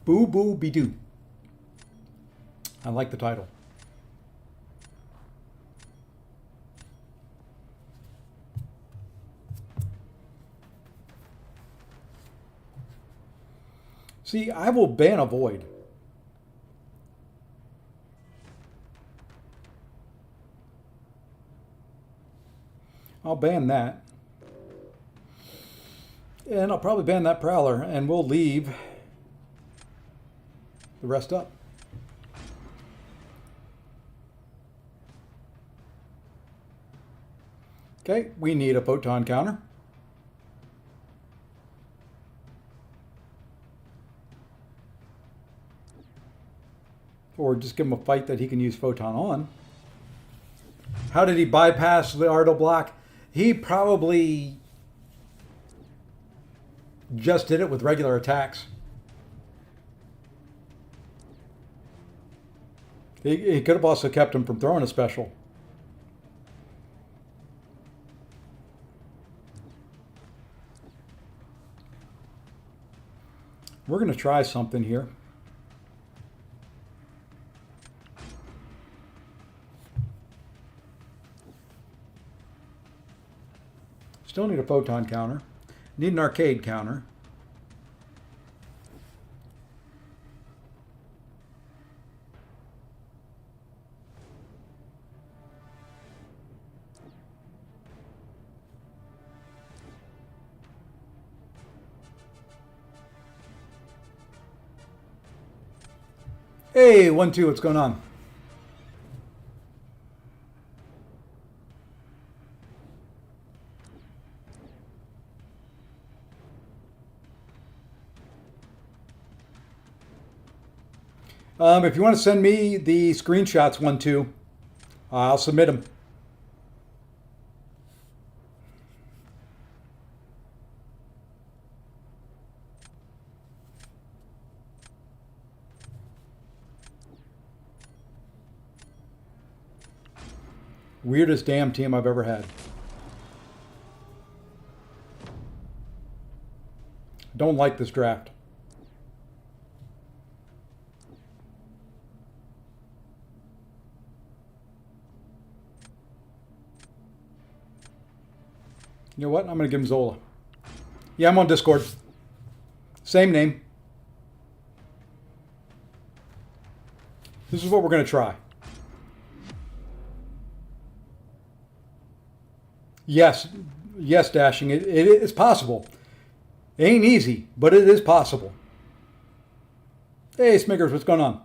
Boo Boo Be Doo. I like the title. See, I will ban a void. I'll ban that. And I'll probably ban that Prowler, and we'll leave the rest up. Okay, we need a photon counter. Or just give him a fight that he can use photon on. How did he bypass the Ardo block? He probably just did it with regular attacks. He could have also kept him from throwing a special. We're going to try something here. Still need a photon counter. Need an arcade counter. Hey, 1-2, what's going on? If you want to send me the screenshots, 1-2, I'll submit them. Weirdest damn team I've ever had. Don't like this draft. You know what? I'm going to give him Zola. Yeah, I'm on Discord. Same name. This is what we're going to try. Yes, Dashing. It's possible. It ain't easy, but it is possible. Hey, Smiggers, what's going on?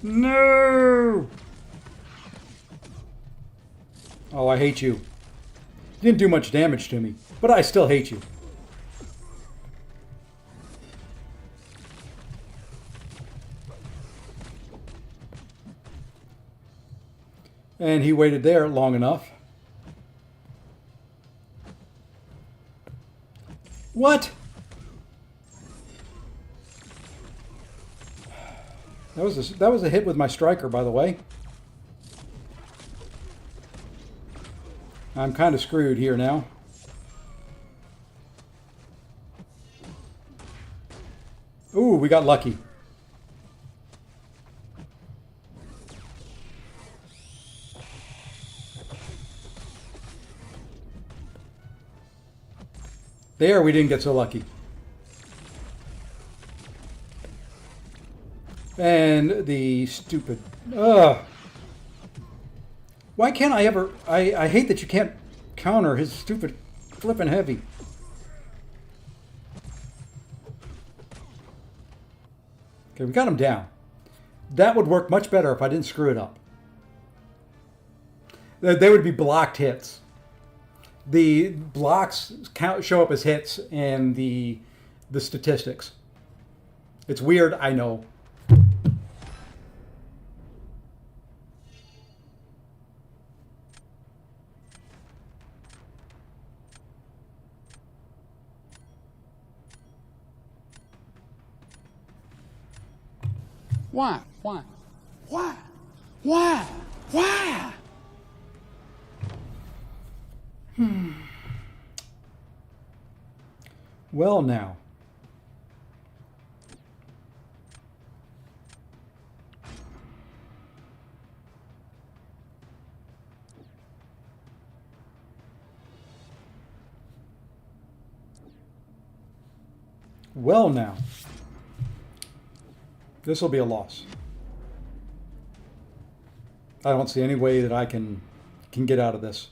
No! Oh, I hate you. You didn't do much damage to me, but I still hate you. And he waited there long enough. What? That was a hit with my striker, by the way. I'm kind of screwed here now. Ooh, we got lucky. There, we didn't get so lucky. And the stupid... Ugh. Why can't I ever... I hate that you can't counter his stupid flippin' heavy. Okay, we got him down. That would work much better if I didn't screw it up. They would be blocked hits. The blocks show up as hits in the statistics. It's weird, I know. Why? Why? Why? Why? Why? Well, now. Well, now. This will be a loss. I don't see any way that I can get out of this.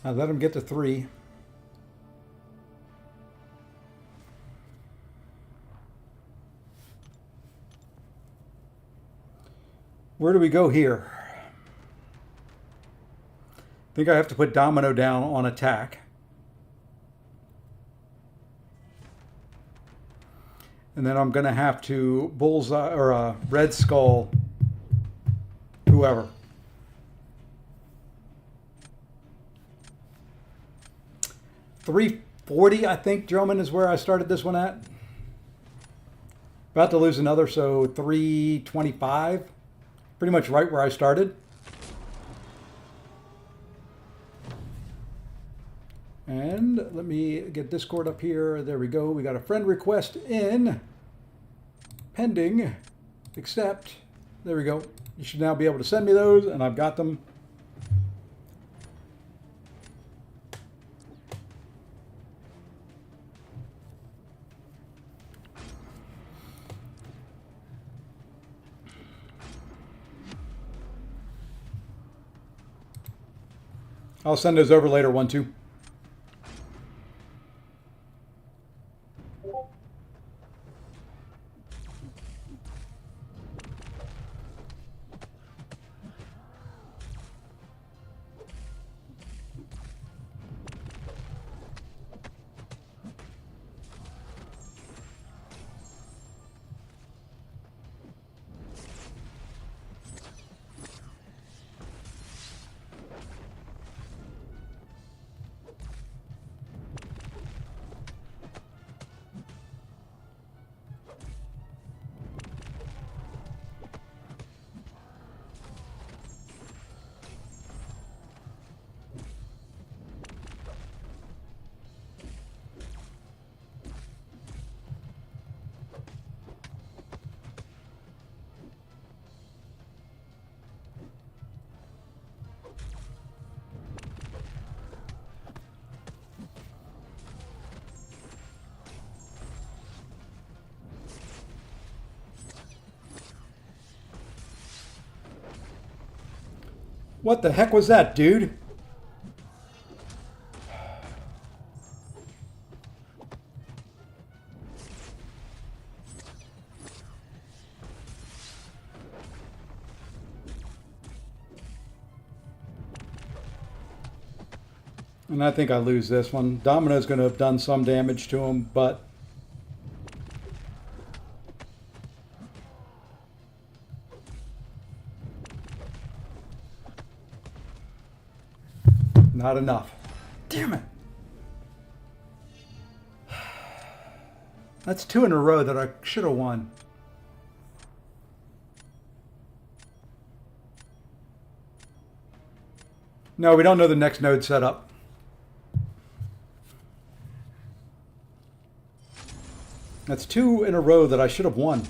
I let him get to 3. Where do we go here? I think I have to put Domino down on attack. And then I'm going to have to bullseye or red skull whoever. $340, I think, Droman, is where I started this one at. About to lose another, so $325. Pretty much right where I started. And let me get Discord up here. There we go. We got a friend request in. Pending. Accept. There we go. You should now be able to send me those, and I've got them. I'll send those over later, 1-2. What the heck was that, dude? And I think I lose this one. Domino's going to have done some damage to him, but not enough. Damn it. That's 2 in a row that I should have won. No, we don't know the next node setup. That's 2 in a row that I should have won.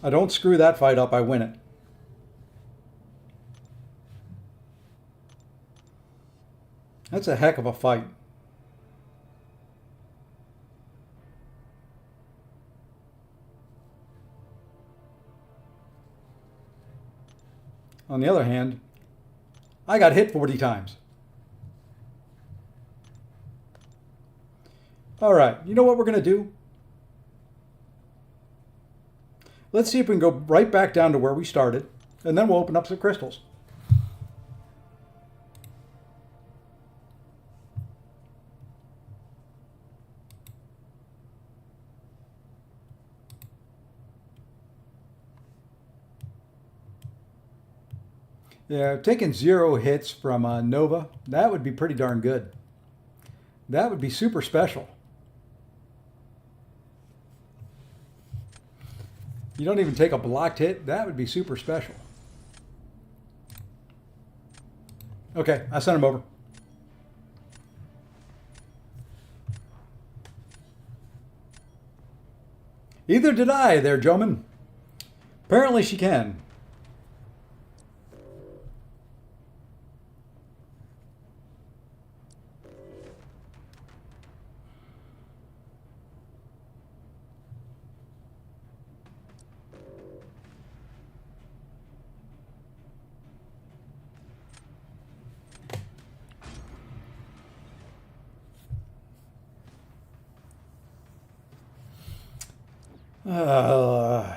I don't screw that fight up, I win it. That's a heck of a fight. On the other hand, I got hit 40 times. All right, you know what we're going to do? Let's see if we can go right back down to where we started, and then we'll open up some crystals. Yeah, taking 0 hits from Nova, that would be pretty darn good. That would be super special. You don't even take a blocked hit, that would be super special. Okay, I sent him over. Either did I there, Joman. Apparently she can. Uh,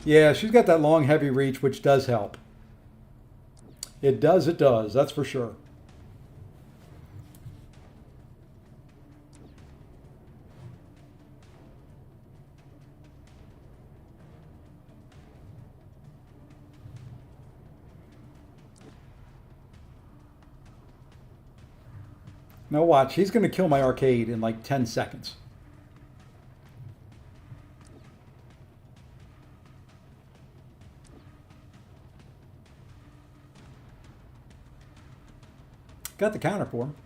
yeah, she's got that long, heavy reach, which does help. It does, that's for sure. Now watch, he's going to kill my arcade in like 10 seconds. Got the counter for him.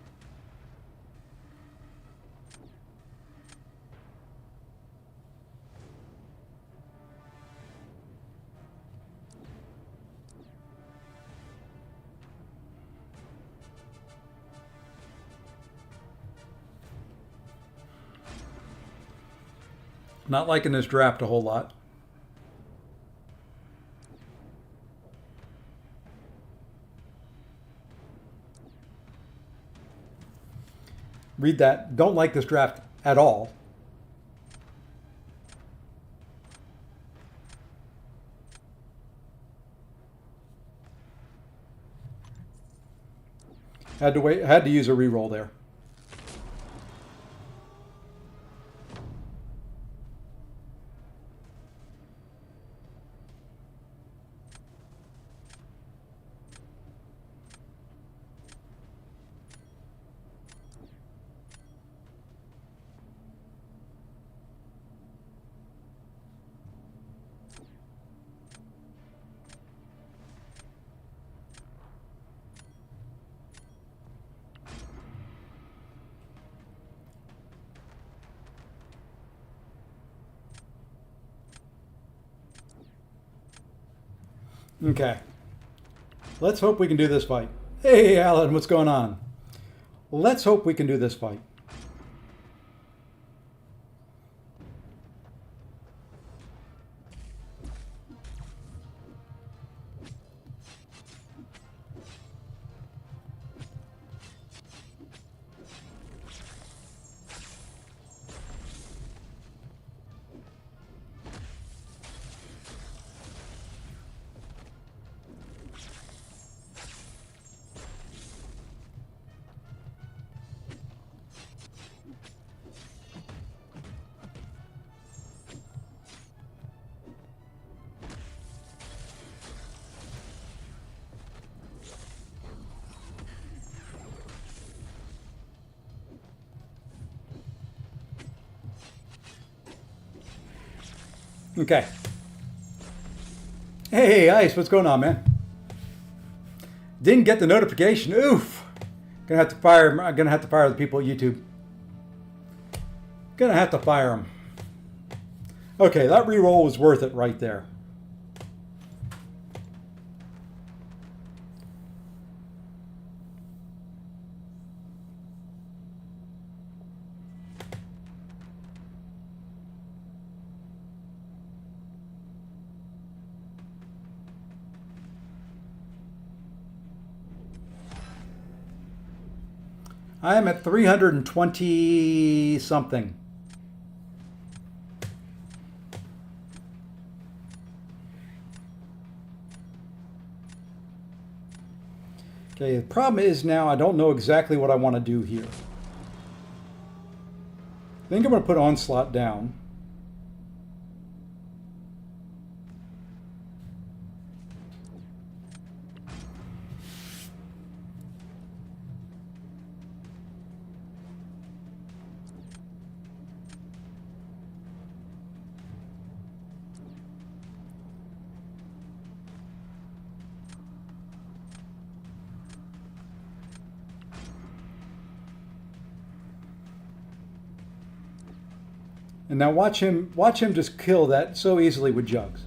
Not liking this draft a whole lot. Read that. Don't like this draft at all. Had to wait. Had to use a reroll there. Okay. Let's hope we can do this fight. Hey, Alan, what's going on? Let's hope we can do this fight. Okay. Hey, Ice, what's going on, man? Didn't get the notification. Oof. Gonna have to fire. I'm gonna have to fire the people at YouTube. Gonna have to fire them. Okay, that reroll was worth it right there. I am at 320 something. Okay, the problem is now I don't know exactly what I want to do here. I think I'm going to put Onslaught down. And now watch him just kill that so easily with Jugs.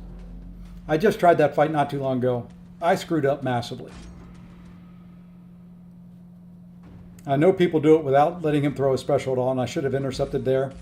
I just tried that fight not too long ago. I screwed up massively. I know people do it without letting him throw a special at all, and I should have intercepted there.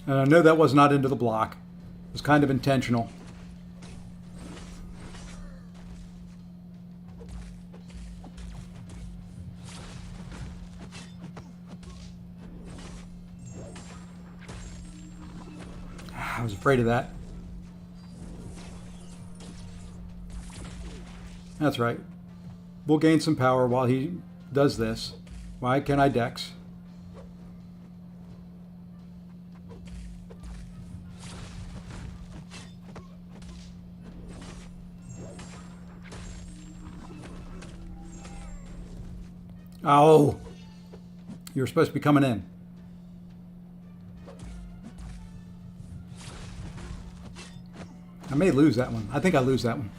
And I know that was not into the block. It was kind of intentional. I was afraid of that. That's right. We'll gain some power while he does this. Why can I dex? Oh, you're supposed to be coming in. I may lose that one. I think I lose that one.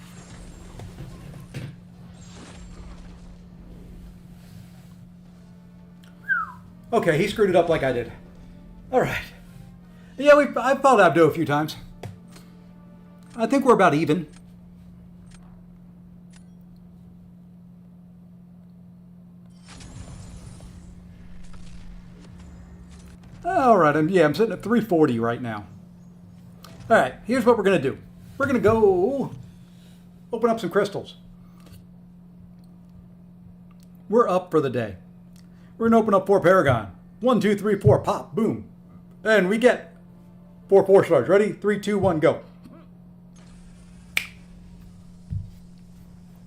Okay, he screwed it up like I did. All right. Yeah, I've fought Abdo a few times. I think we're about even. All right, I'm sitting at 340 right now. All right, here's what we're going to do. We're going to go open up some crystals. We're up for the day. We're going to open up 4 Paragon. 1, 2, 3, 4, pop, boom. And we get 4 4-stars. Ready? 3, 2, 1, go.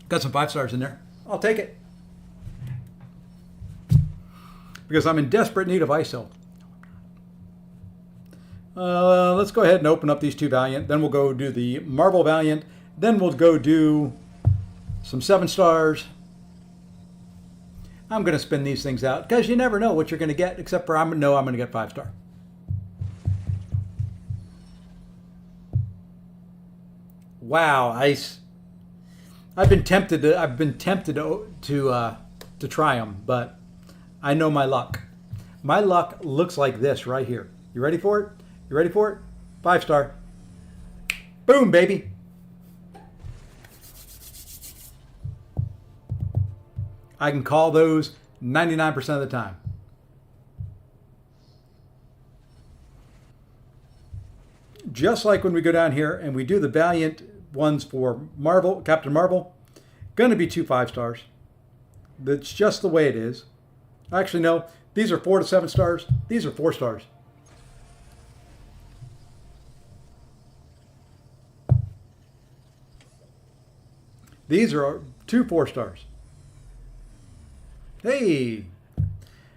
Got some 5-stars in there. I'll take it. Because I'm in desperate need of ISO. Let's go ahead and open up these 2 Valiant. Then we'll go do the Marvel Valiant. Then we'll go do some 7-stars. I'm going to spin these things out because you never know what you're going to get, except for I'm going to get 5-star. Wow, ice. I've been tempted to try them, but I know my luck. My luck looks like this right here. You ready for it? You ready for it? 5-star. Boom, baby. I can call those 99% of the time. Just like when we go down here and we do the Valiant ones for Marvel, Captain Marvel, going to be 2 5-stars. That's just the way it is. Actually, no. These are 4 to 7 stars. These are 4 stars. These are 2 4-stars. Hey,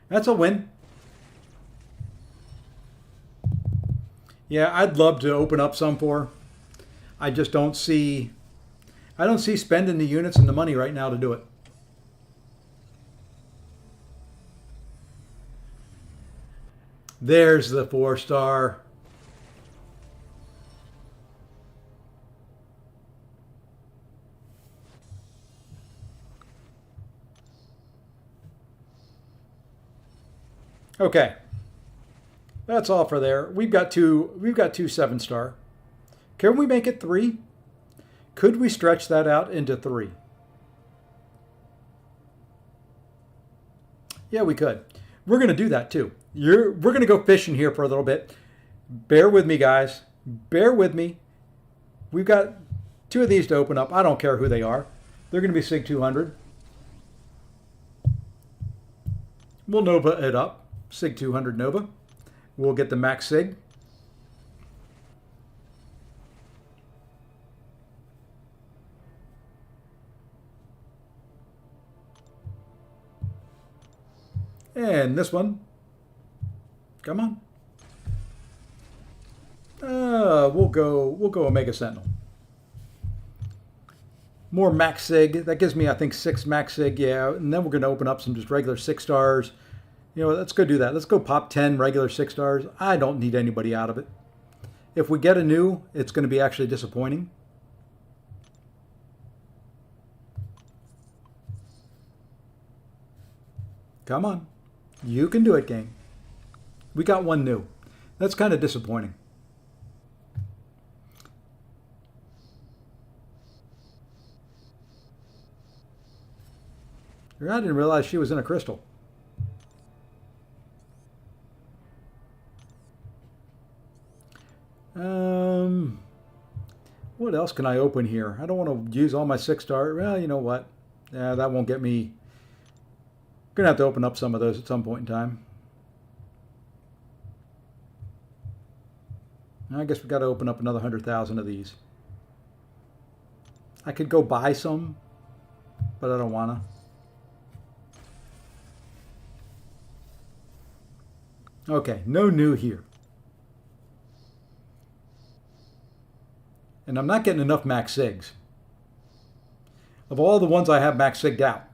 that's a win. Yeah, I'd love to open up some for. I just don't see. I don't see spending the units and the money right now to do it. There's the 4-star. Okay, that's all for there. We've got two 7-star. Can we make it 3? Could we stretch that out into 3? Yeah, we could. We're going to do that too. We're going to go fishing here for a little bit. Bear with me, guys. Bear with me. We've got 2 of these to open up. I don't care who they are. They're going to be SIG 200. We'll Nova it up. SIG 200 Nova. We'll get the max SIG. And this one. Come on. We'll go Omega Sentinel. More max SIG. That gives me, I think, 6 max SIG. Yeah, and then we're going to open up some just regular 6-stars. You know, let's go do that. Let's go pop 10 regular 6-stars. I don't need anybody out of it. If we get a new, it's going to be actually disappointing. Come on. You can do it, gang. We got 1 new. That's kind of disappointing. I didn't realize she was in a crystal. What else can I open here? I don't want to use all my 6-star. Well, you know what? Yeah, that won't get me. Gonna have to open up some of those at some point in time. I guess we got to open up another 100,000 of these. I could go buy some, but I don't wanna. Okay, no new here. And I'm not getting enough max sigs. Of all the ones I have max sigged out.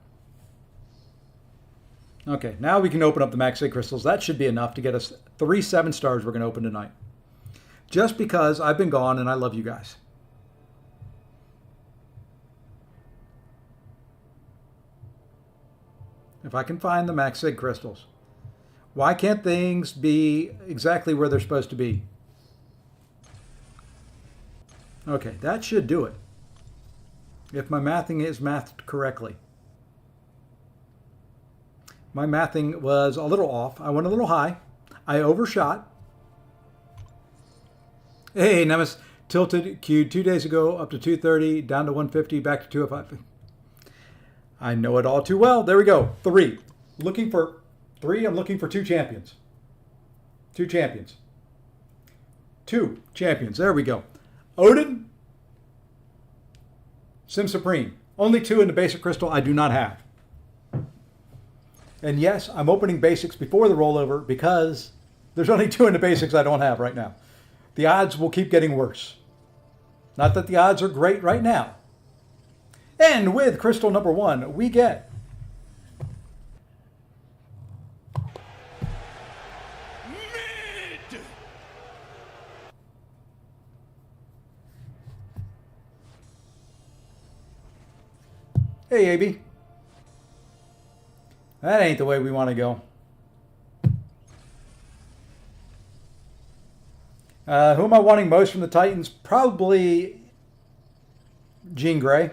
Okay, now we can open up the max sig crystals. That should be enough to get us 3 7-stars we're going to open tonight. Just because I've been gone and I love you guys. If I can find the max sig crystals. Why can't things be exactly where they're supposed to be? Okay, that should do it. If my mathing is mathed correctly. My mathing was a little off. I went a little high. I overshot. Hey, Nemesis, tilted queued 2 days ago up to 230, down to 150, back to 205. I know it all too well. There we go. 3. Looking for 3. I'm looking for 2 champions. 2 champions. 2 champions. There we go. Odin, Sim Supreme. Only 2 in the basic crystal I do not have. And yes, I'm opening basics before the rollover because there's only 2 in the basics I don't have right now. The odds will keep getting worse. Not that the odds are great right now. And with crystal number 1, we get Mid! Hey, AB. That ain't the way we want to go. Who am I wanting most from the Titans? Probably Jean Grey.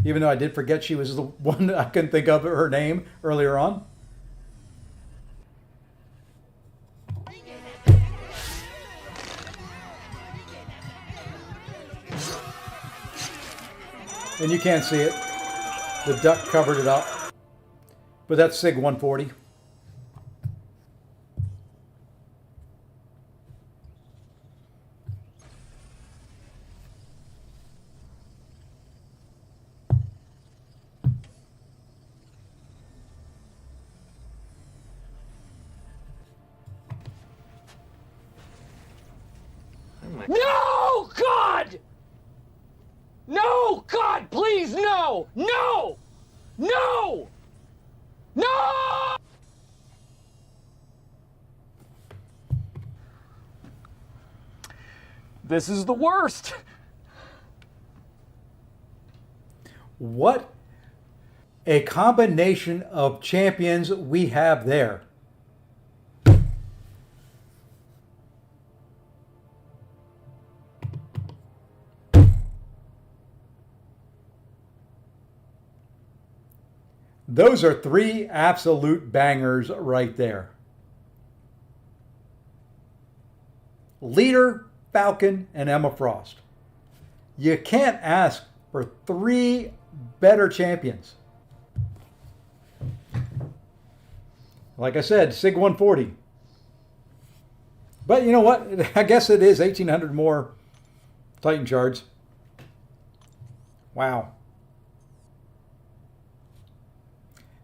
Even though I did forget she was the one I couldn't think of her name earlier on. And you can't see it. The duck covered it up. But that's SIG 140. No, God! No, God, please, no! No! No! No! This is the worst. What a combination of champions we have there. Those are 3 absolute bangers right there. Leader, Falcon, and Emma Frost. You can't ask for 3 better champions. Like I said, SIG 140. But you know what? I guess it is 1,800 more Titan shards. Wow.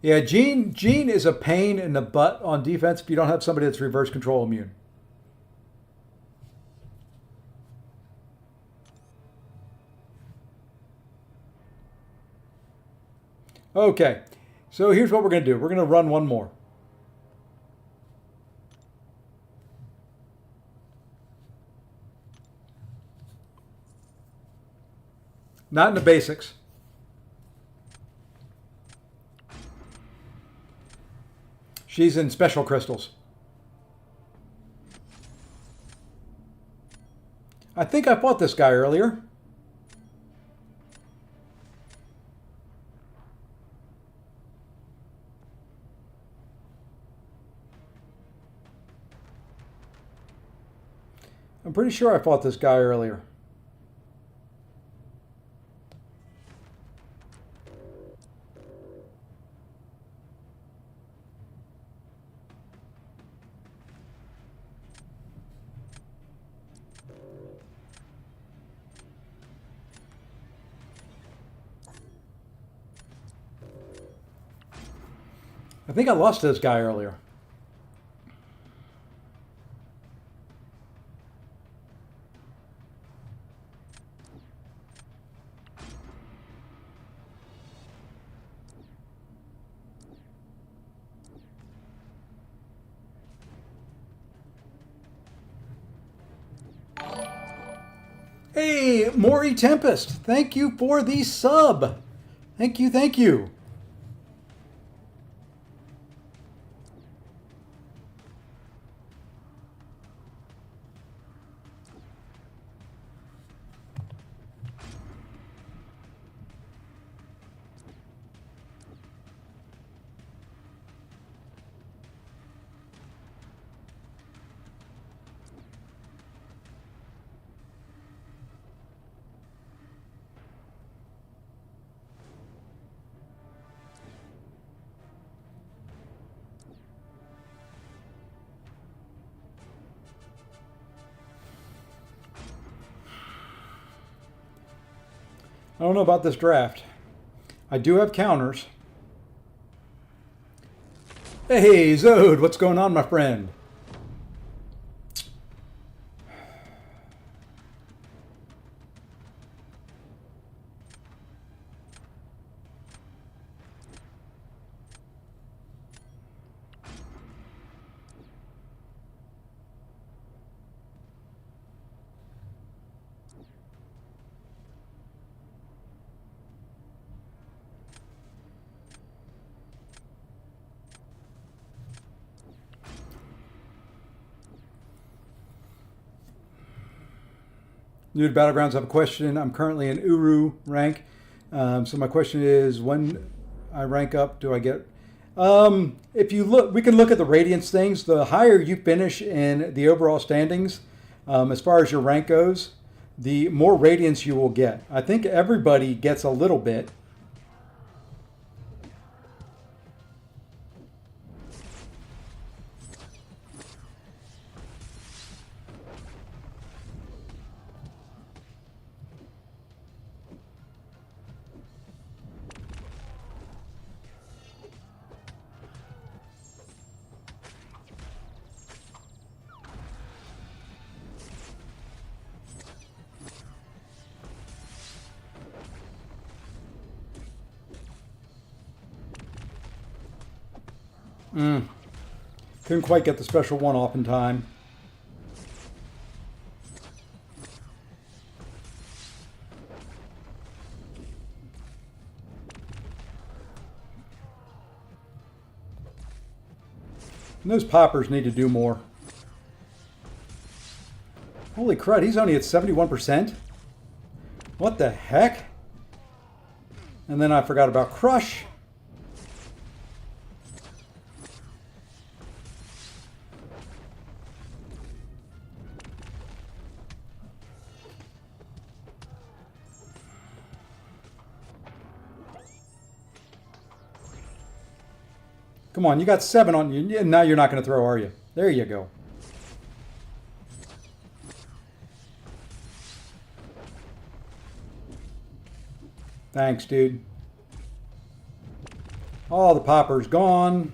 Yeah, Jean is a pain in the butt on defense if you don't have somebody that's reverse control immune. Okay, so here's what we're going to do. We're going to run one more. Not in the basics. She's in special crystals. I think I fought this guy earlier. I'm pretty sure I fought this guy earlier. I think I lost this guy earlier. Hey, Maury Tempest, thank you for the sub. Thank you, thank you. I don't know about this draft. I do have counters. Hey, Zode, what's going on, my friend? New to Battlegrounds, I have a question. I'm currently in Uru rank. So my question is, when I rank up, do I get... if you look, we can look at the Radiance things. The higher you finish in the overall standings, as far as your rank goes, the more Radiance you will get. I think everybody gets a little bit. Couldn't quite get the special one off in time. And those poppers need to do more. Holy crud, he's only at 71%? What the heck? And then I forgot about Crush. Come on, you got 7 on you. Now you're not going to throw, are you? There you go. Thanks, dude. All the poppers gone.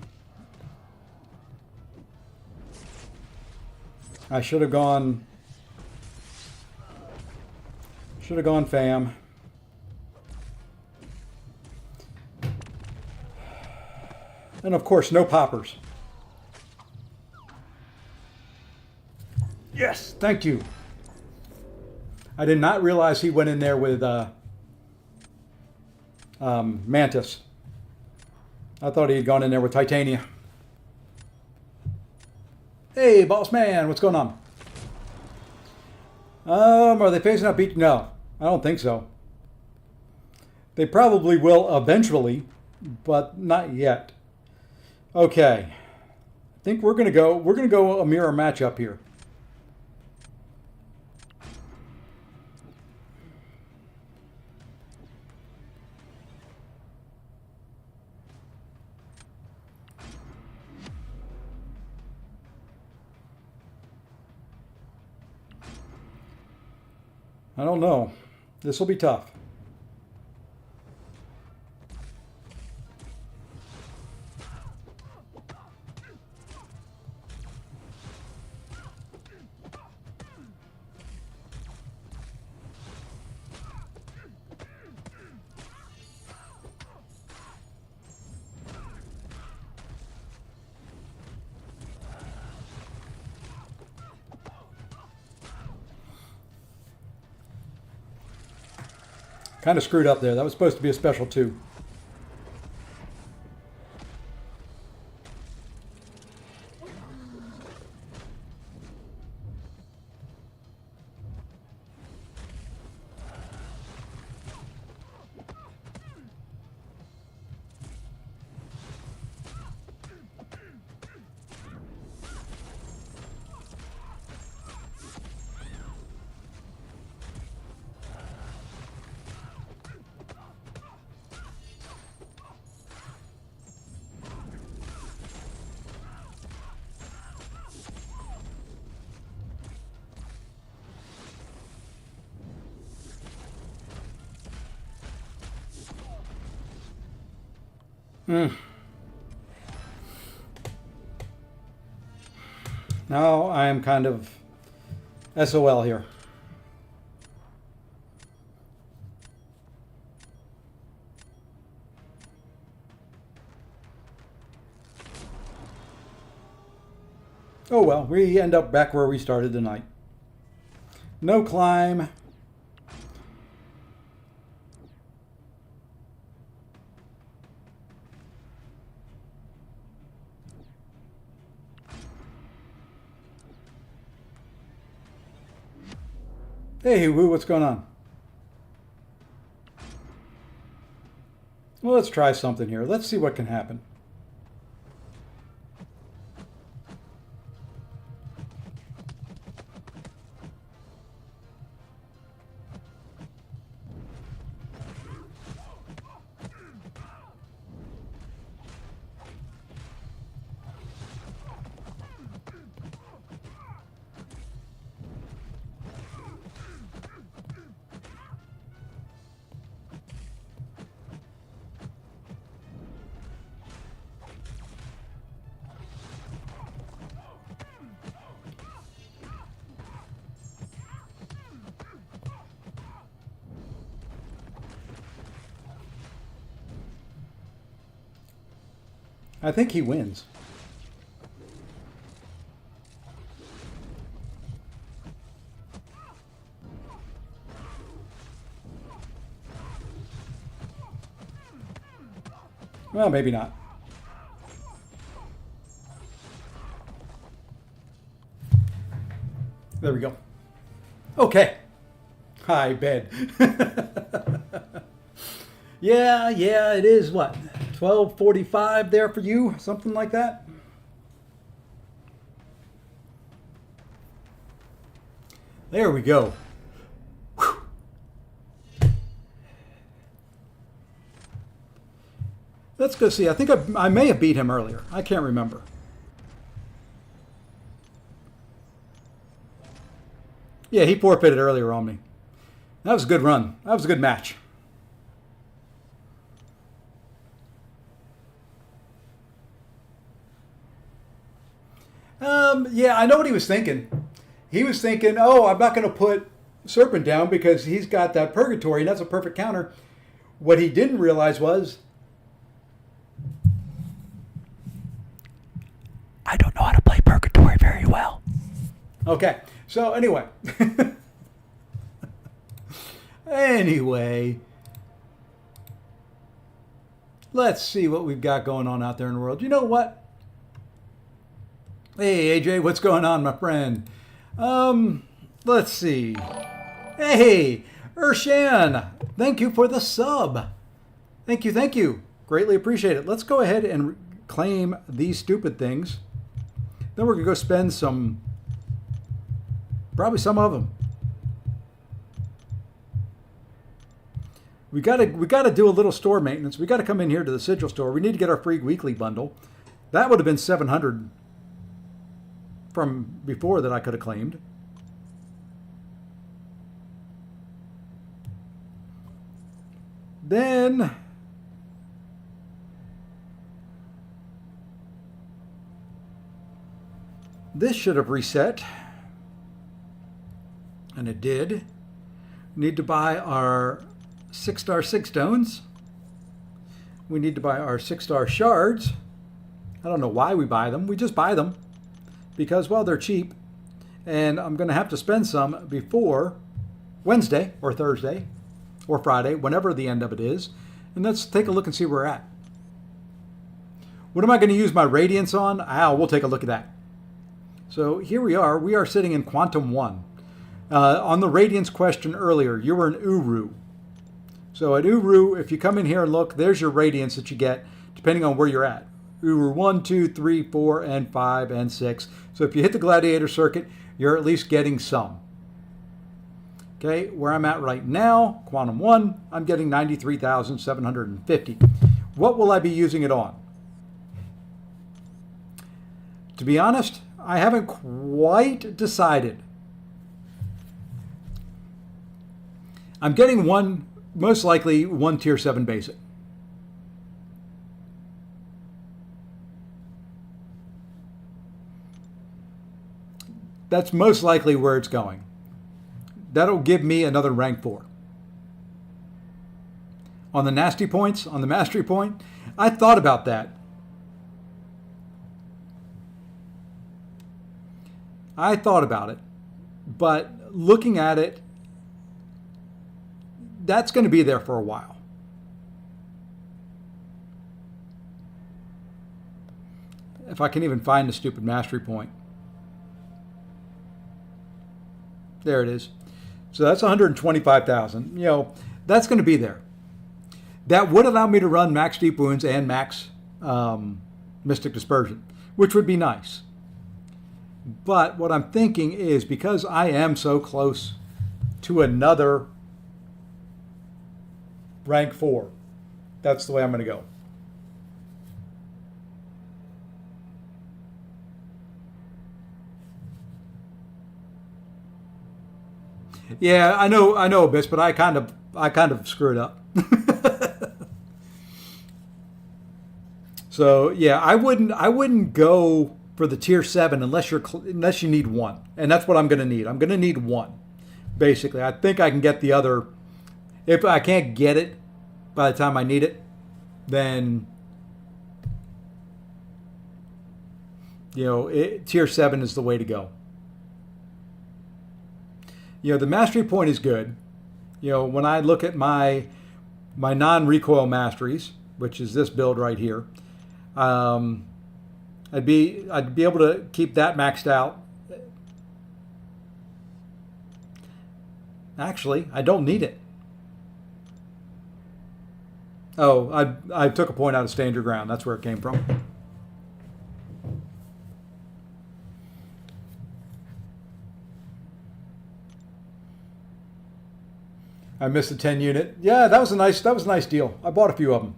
I should have gone fam. And of course, no poppers. Yes, thank you. I did not realize he went in there with Mantis. I thought he had gone in there with Titania. Hey, boss man, what's going on? Are they phasing out beat? No, I don't think so. They probably will eventually, but not yet. Okay, I think we're gonna go a mirror matchup here. I don't know. This will be tough. Kind of screwed up there. That was supposed to be a special 2. Now I am kind of SOL here. Oh well, we end up back where we started tonight. No climb. Hey, Woo, what's going on? Well, let's try something here. Let's see what can happen. I think he wins. Well, maybe not. There we go. Okay. Hi, bed. Yeah, it is what? 12:45 there for you, something like that. There we go. Whew. Let's go see. I think I may have beat him earlier. I can't remember. Yeah, he forfeited earlier on me. That was a good run. That was a good match. Yeah, I know what he was thinking. He was thinking, oh, I'm not going to put Serpent down because he's got that Purgatory, and that's a perfect counter. What he didn't realize was, I don't know how to play Purgatory very well. Okay, so anyway. Anyway. Let's see what we've got going on out there in the world. You know what? Hey, AJ, what's going on, my friend? Let's see. Hey, Urshan, thank you for the sub. Thank you. Greatly appreciate it. Let's go ahead and claim these stupid things. Then we're going to go spend probably some of them. We got to do a little store maintenance. We got to come in here to the Sigil store. We need to get our free weekly bundle. That would have been 700 from before that I could have claimed. Then this should have reset. And it did. Need to buy our 6-star 6 stones. We need to buy our 6-star shards. I don't know why we buy them. We just buy them because, well, they're cheap. And I'm going to have to spend some before Wednesday or Thursday or Friday, whenever the end of it is. And let's take a look and see where we're at. What am I going to use my radiance on? We'll take a look at that. So here we are. We are sitting in Quantum 1. On the radiance question earlier, you were an Uru. So at Uru, if you come in here and look, there's your radiance that you get, depending on where you're at. Uru 1, 2, 3, 4, and 5, and 6. So if you hit the gladiator circuit, you're at least getting some. Okay, where I'm at right now, Quantum 1, I'm getting 93,750. What will I be using it on? To be honest, I haven't quite decided. I'm getting one, most likely one tier 7 basic. That's most likely where it's going. That'll give me another rank 4. On the nasty points, on the mastery point, I thought about that. I thought about it, but looking at it, that's going to be there for a while. If I can even find the stupid mastery point. There it is. So that's 125,000. That's going to be there. That would allow me to run max deep wounds and max mystic dispersion, which would be nice. But what I'm thinking is, because I am so close to another rank 4, that's the way I'm going to go. Yeah, I know, Abyss, but I kind of screwed up. So yeah, I wouldn't go for the tier 7 unless you need 1, and that's what I'm going to need. I'm going to need 1, basically. I think I can get the other. If I can't get it by the time I need it, then tier 7 is the way to go. The mastery point is good. When I look at my non-recoil masteries, which is this build right here, I'd be able to keep that maxed out. Actually, I don't need it. Oh, I took a point out of Stand Your Ground. That's where it came from. I missed the 10 unit. Yeah, that was a nice deal. I bought a few of them.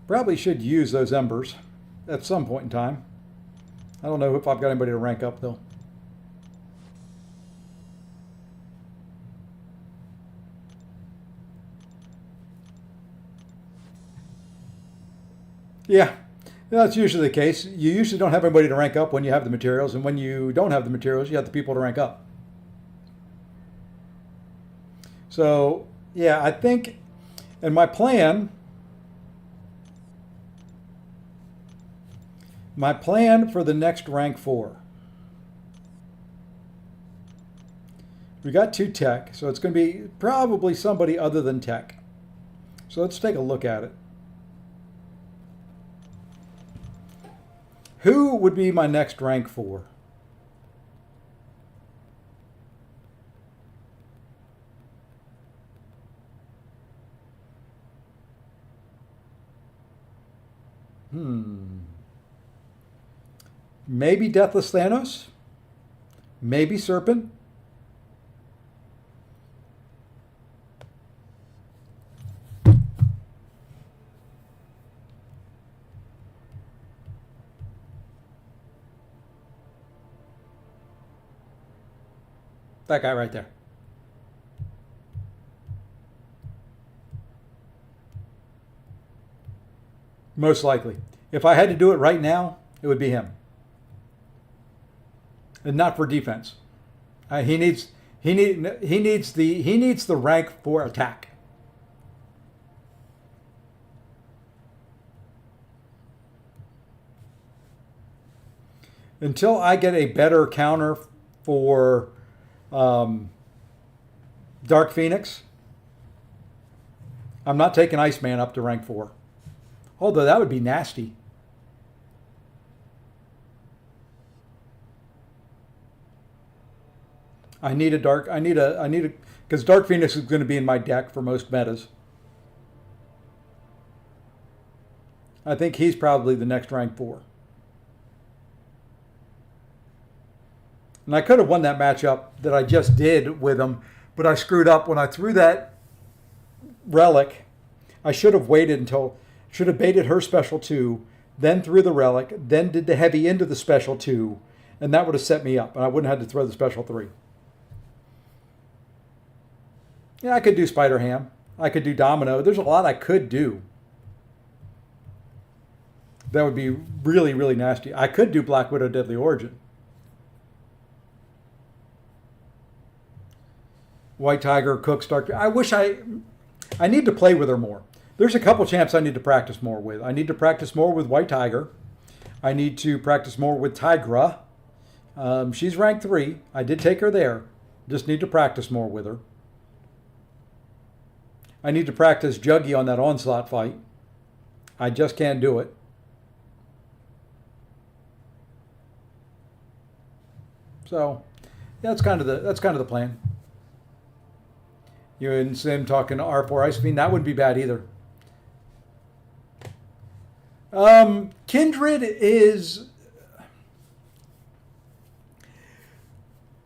Probably should use those embers at some point in time. I don't know if I've got anybody to rank up though. Yeah, that's usually the case. You usually don't have anybody to rank up when you have the materials, and when you don't have the materials, you have the people to rank up. So, yeah, I think, and my plan for the next rank 4. We got 2 tech, so it's going to be probably somebody other than tech. So let's take a look at it. Who would be my next rank 4? Maybe Deathless Thanos? Maybe Serpent? That guy right there. Most likely. If I had to do it right now, it would be him. And not for defense. He needs the rank for attack. Until I get a better counter for Dark Phoenix, I'm not taking Iceman up to rank 4. Although that would be nasty. Because Dark Phoenix is going to be in my deck for most metas. I think he's probably the next rank 4. And I could have won that matchup that I just did with him, but I screwed up when I threw that relic. I should have baited her special 2, then threw the relic, then did the heavy into the special 2, and that would have set me up, and I wouldn't have had to throw the special 3. Yeah, I could do Spider Ham. I could do Domino. There's a lot I could do. That would be really, really nasty. I could do Black Widow Deadly Origin. White Tiger, Cook, Stark. I need to play with her more. There's a couple champs I need to practice more with. I need to practice more with White Tiger. I need to practice more with Tigra. She's rank 3. I did take her there. Just need to practice more with her. I need to practice Juggy on that Onslaught fight. I just can't do it. So, yeah, that's kind of the plan. You and Sim talking to R4 Icefiend, that wouldn't be bad either. Kindred is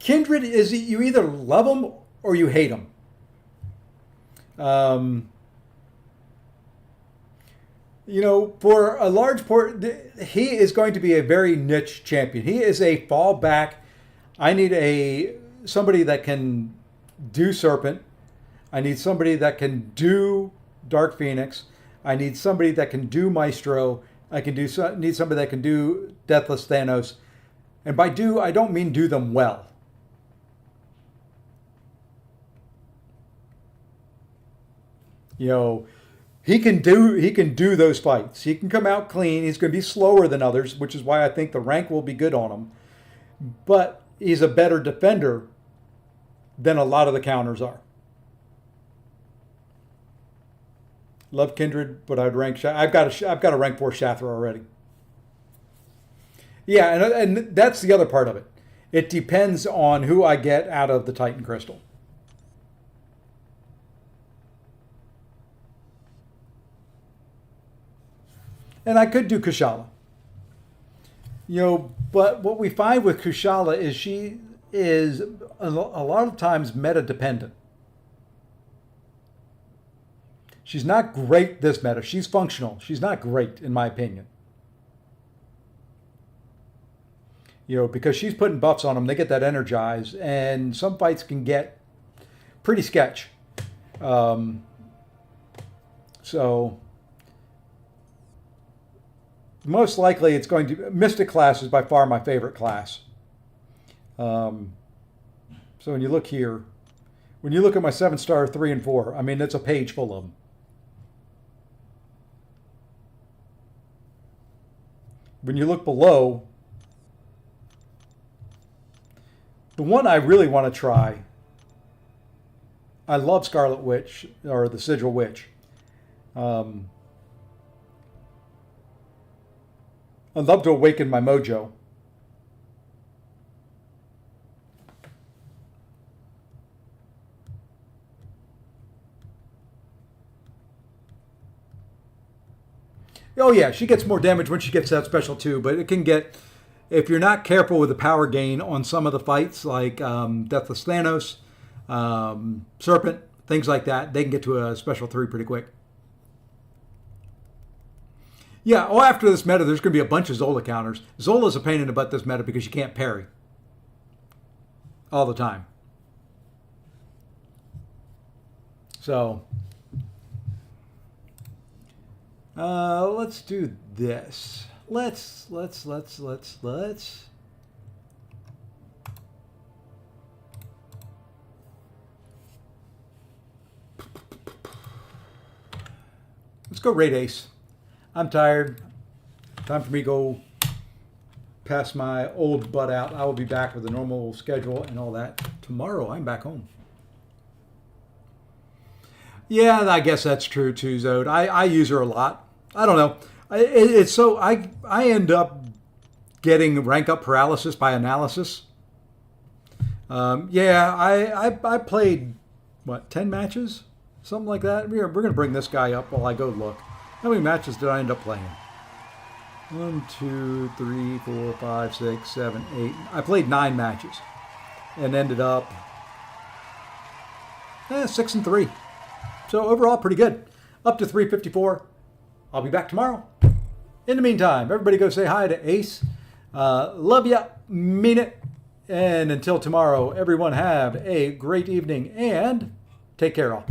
you either love him or you hate him. For a large part, he is going to be a very niche champion. He is a fallback. I need somebody that can do Serpent. I need somebody that can do Dark Phoenix. I need somebody that can do Maestro. Need somebody that can do Deathless Thanos. And by do, I don't mean do them well. He can do those fights. He can come out clean. He's going to be slower than others, which is why I think the rank will be good on him. But he's a better defender than a lot of the counters are. Love Kindred, but I'd rank. I've got a rank 4 Shathra already. Yeah, and that's the other part of it. It depends on who I get out of the Titan Crystal. And I could do Kushala. But what we find with Kushala is she is a lot of times meta dependent. She's not great this meta. She's functional. She's not great, in my opinion. Because she's putting buffs on them, they get that energized, and some fights can get pretty sketch. So most likely it's going to... Mystic class is by far my favorite class. So when you look here, when you look at my 7-star 3 and 4, I mean, it's a page full of them. When you look below, the one I really want to try, I love Scarlet Witch, or the Sigil Witch. I'd love to awaken my mojo. Oh yeah, she gets more damage when she gets that special too, but it can get, if you're not careful with the power gain on some of the fights, like Deathless Thanos, Serpent, things like that, they can get to a special 3 pretty quick. Yeah, after this meta, there's going to be a bunch of Zola counters. Zola's a pain in the butt this meta because you can't parry all the time. So let's do this. Let's go raid ace. I'm tired. Time for me to go pass my old butt out. I will be back with a normal schedule and all that. Tomorrow, I'm back home. Yeah, I guess that's true too, Zode. I use her a lot. I don't know. It's so I end up getting rank up paralysis by analysis. Yeah, I played, what, 10 matches? Something like that. We're going to bring this guy up while I go look. How many matches did I end up playing? 1, 2, 3, 4, 5, 6, 7, 8. I played 9 matches and ended up 6-3. So overall, pretty good. Up to 354. I'll be back tomorrow. In the meantime, everybody go say hi to Ace. Love ya. Mean it. And until tomorrow, everyone have a great evening and take care all.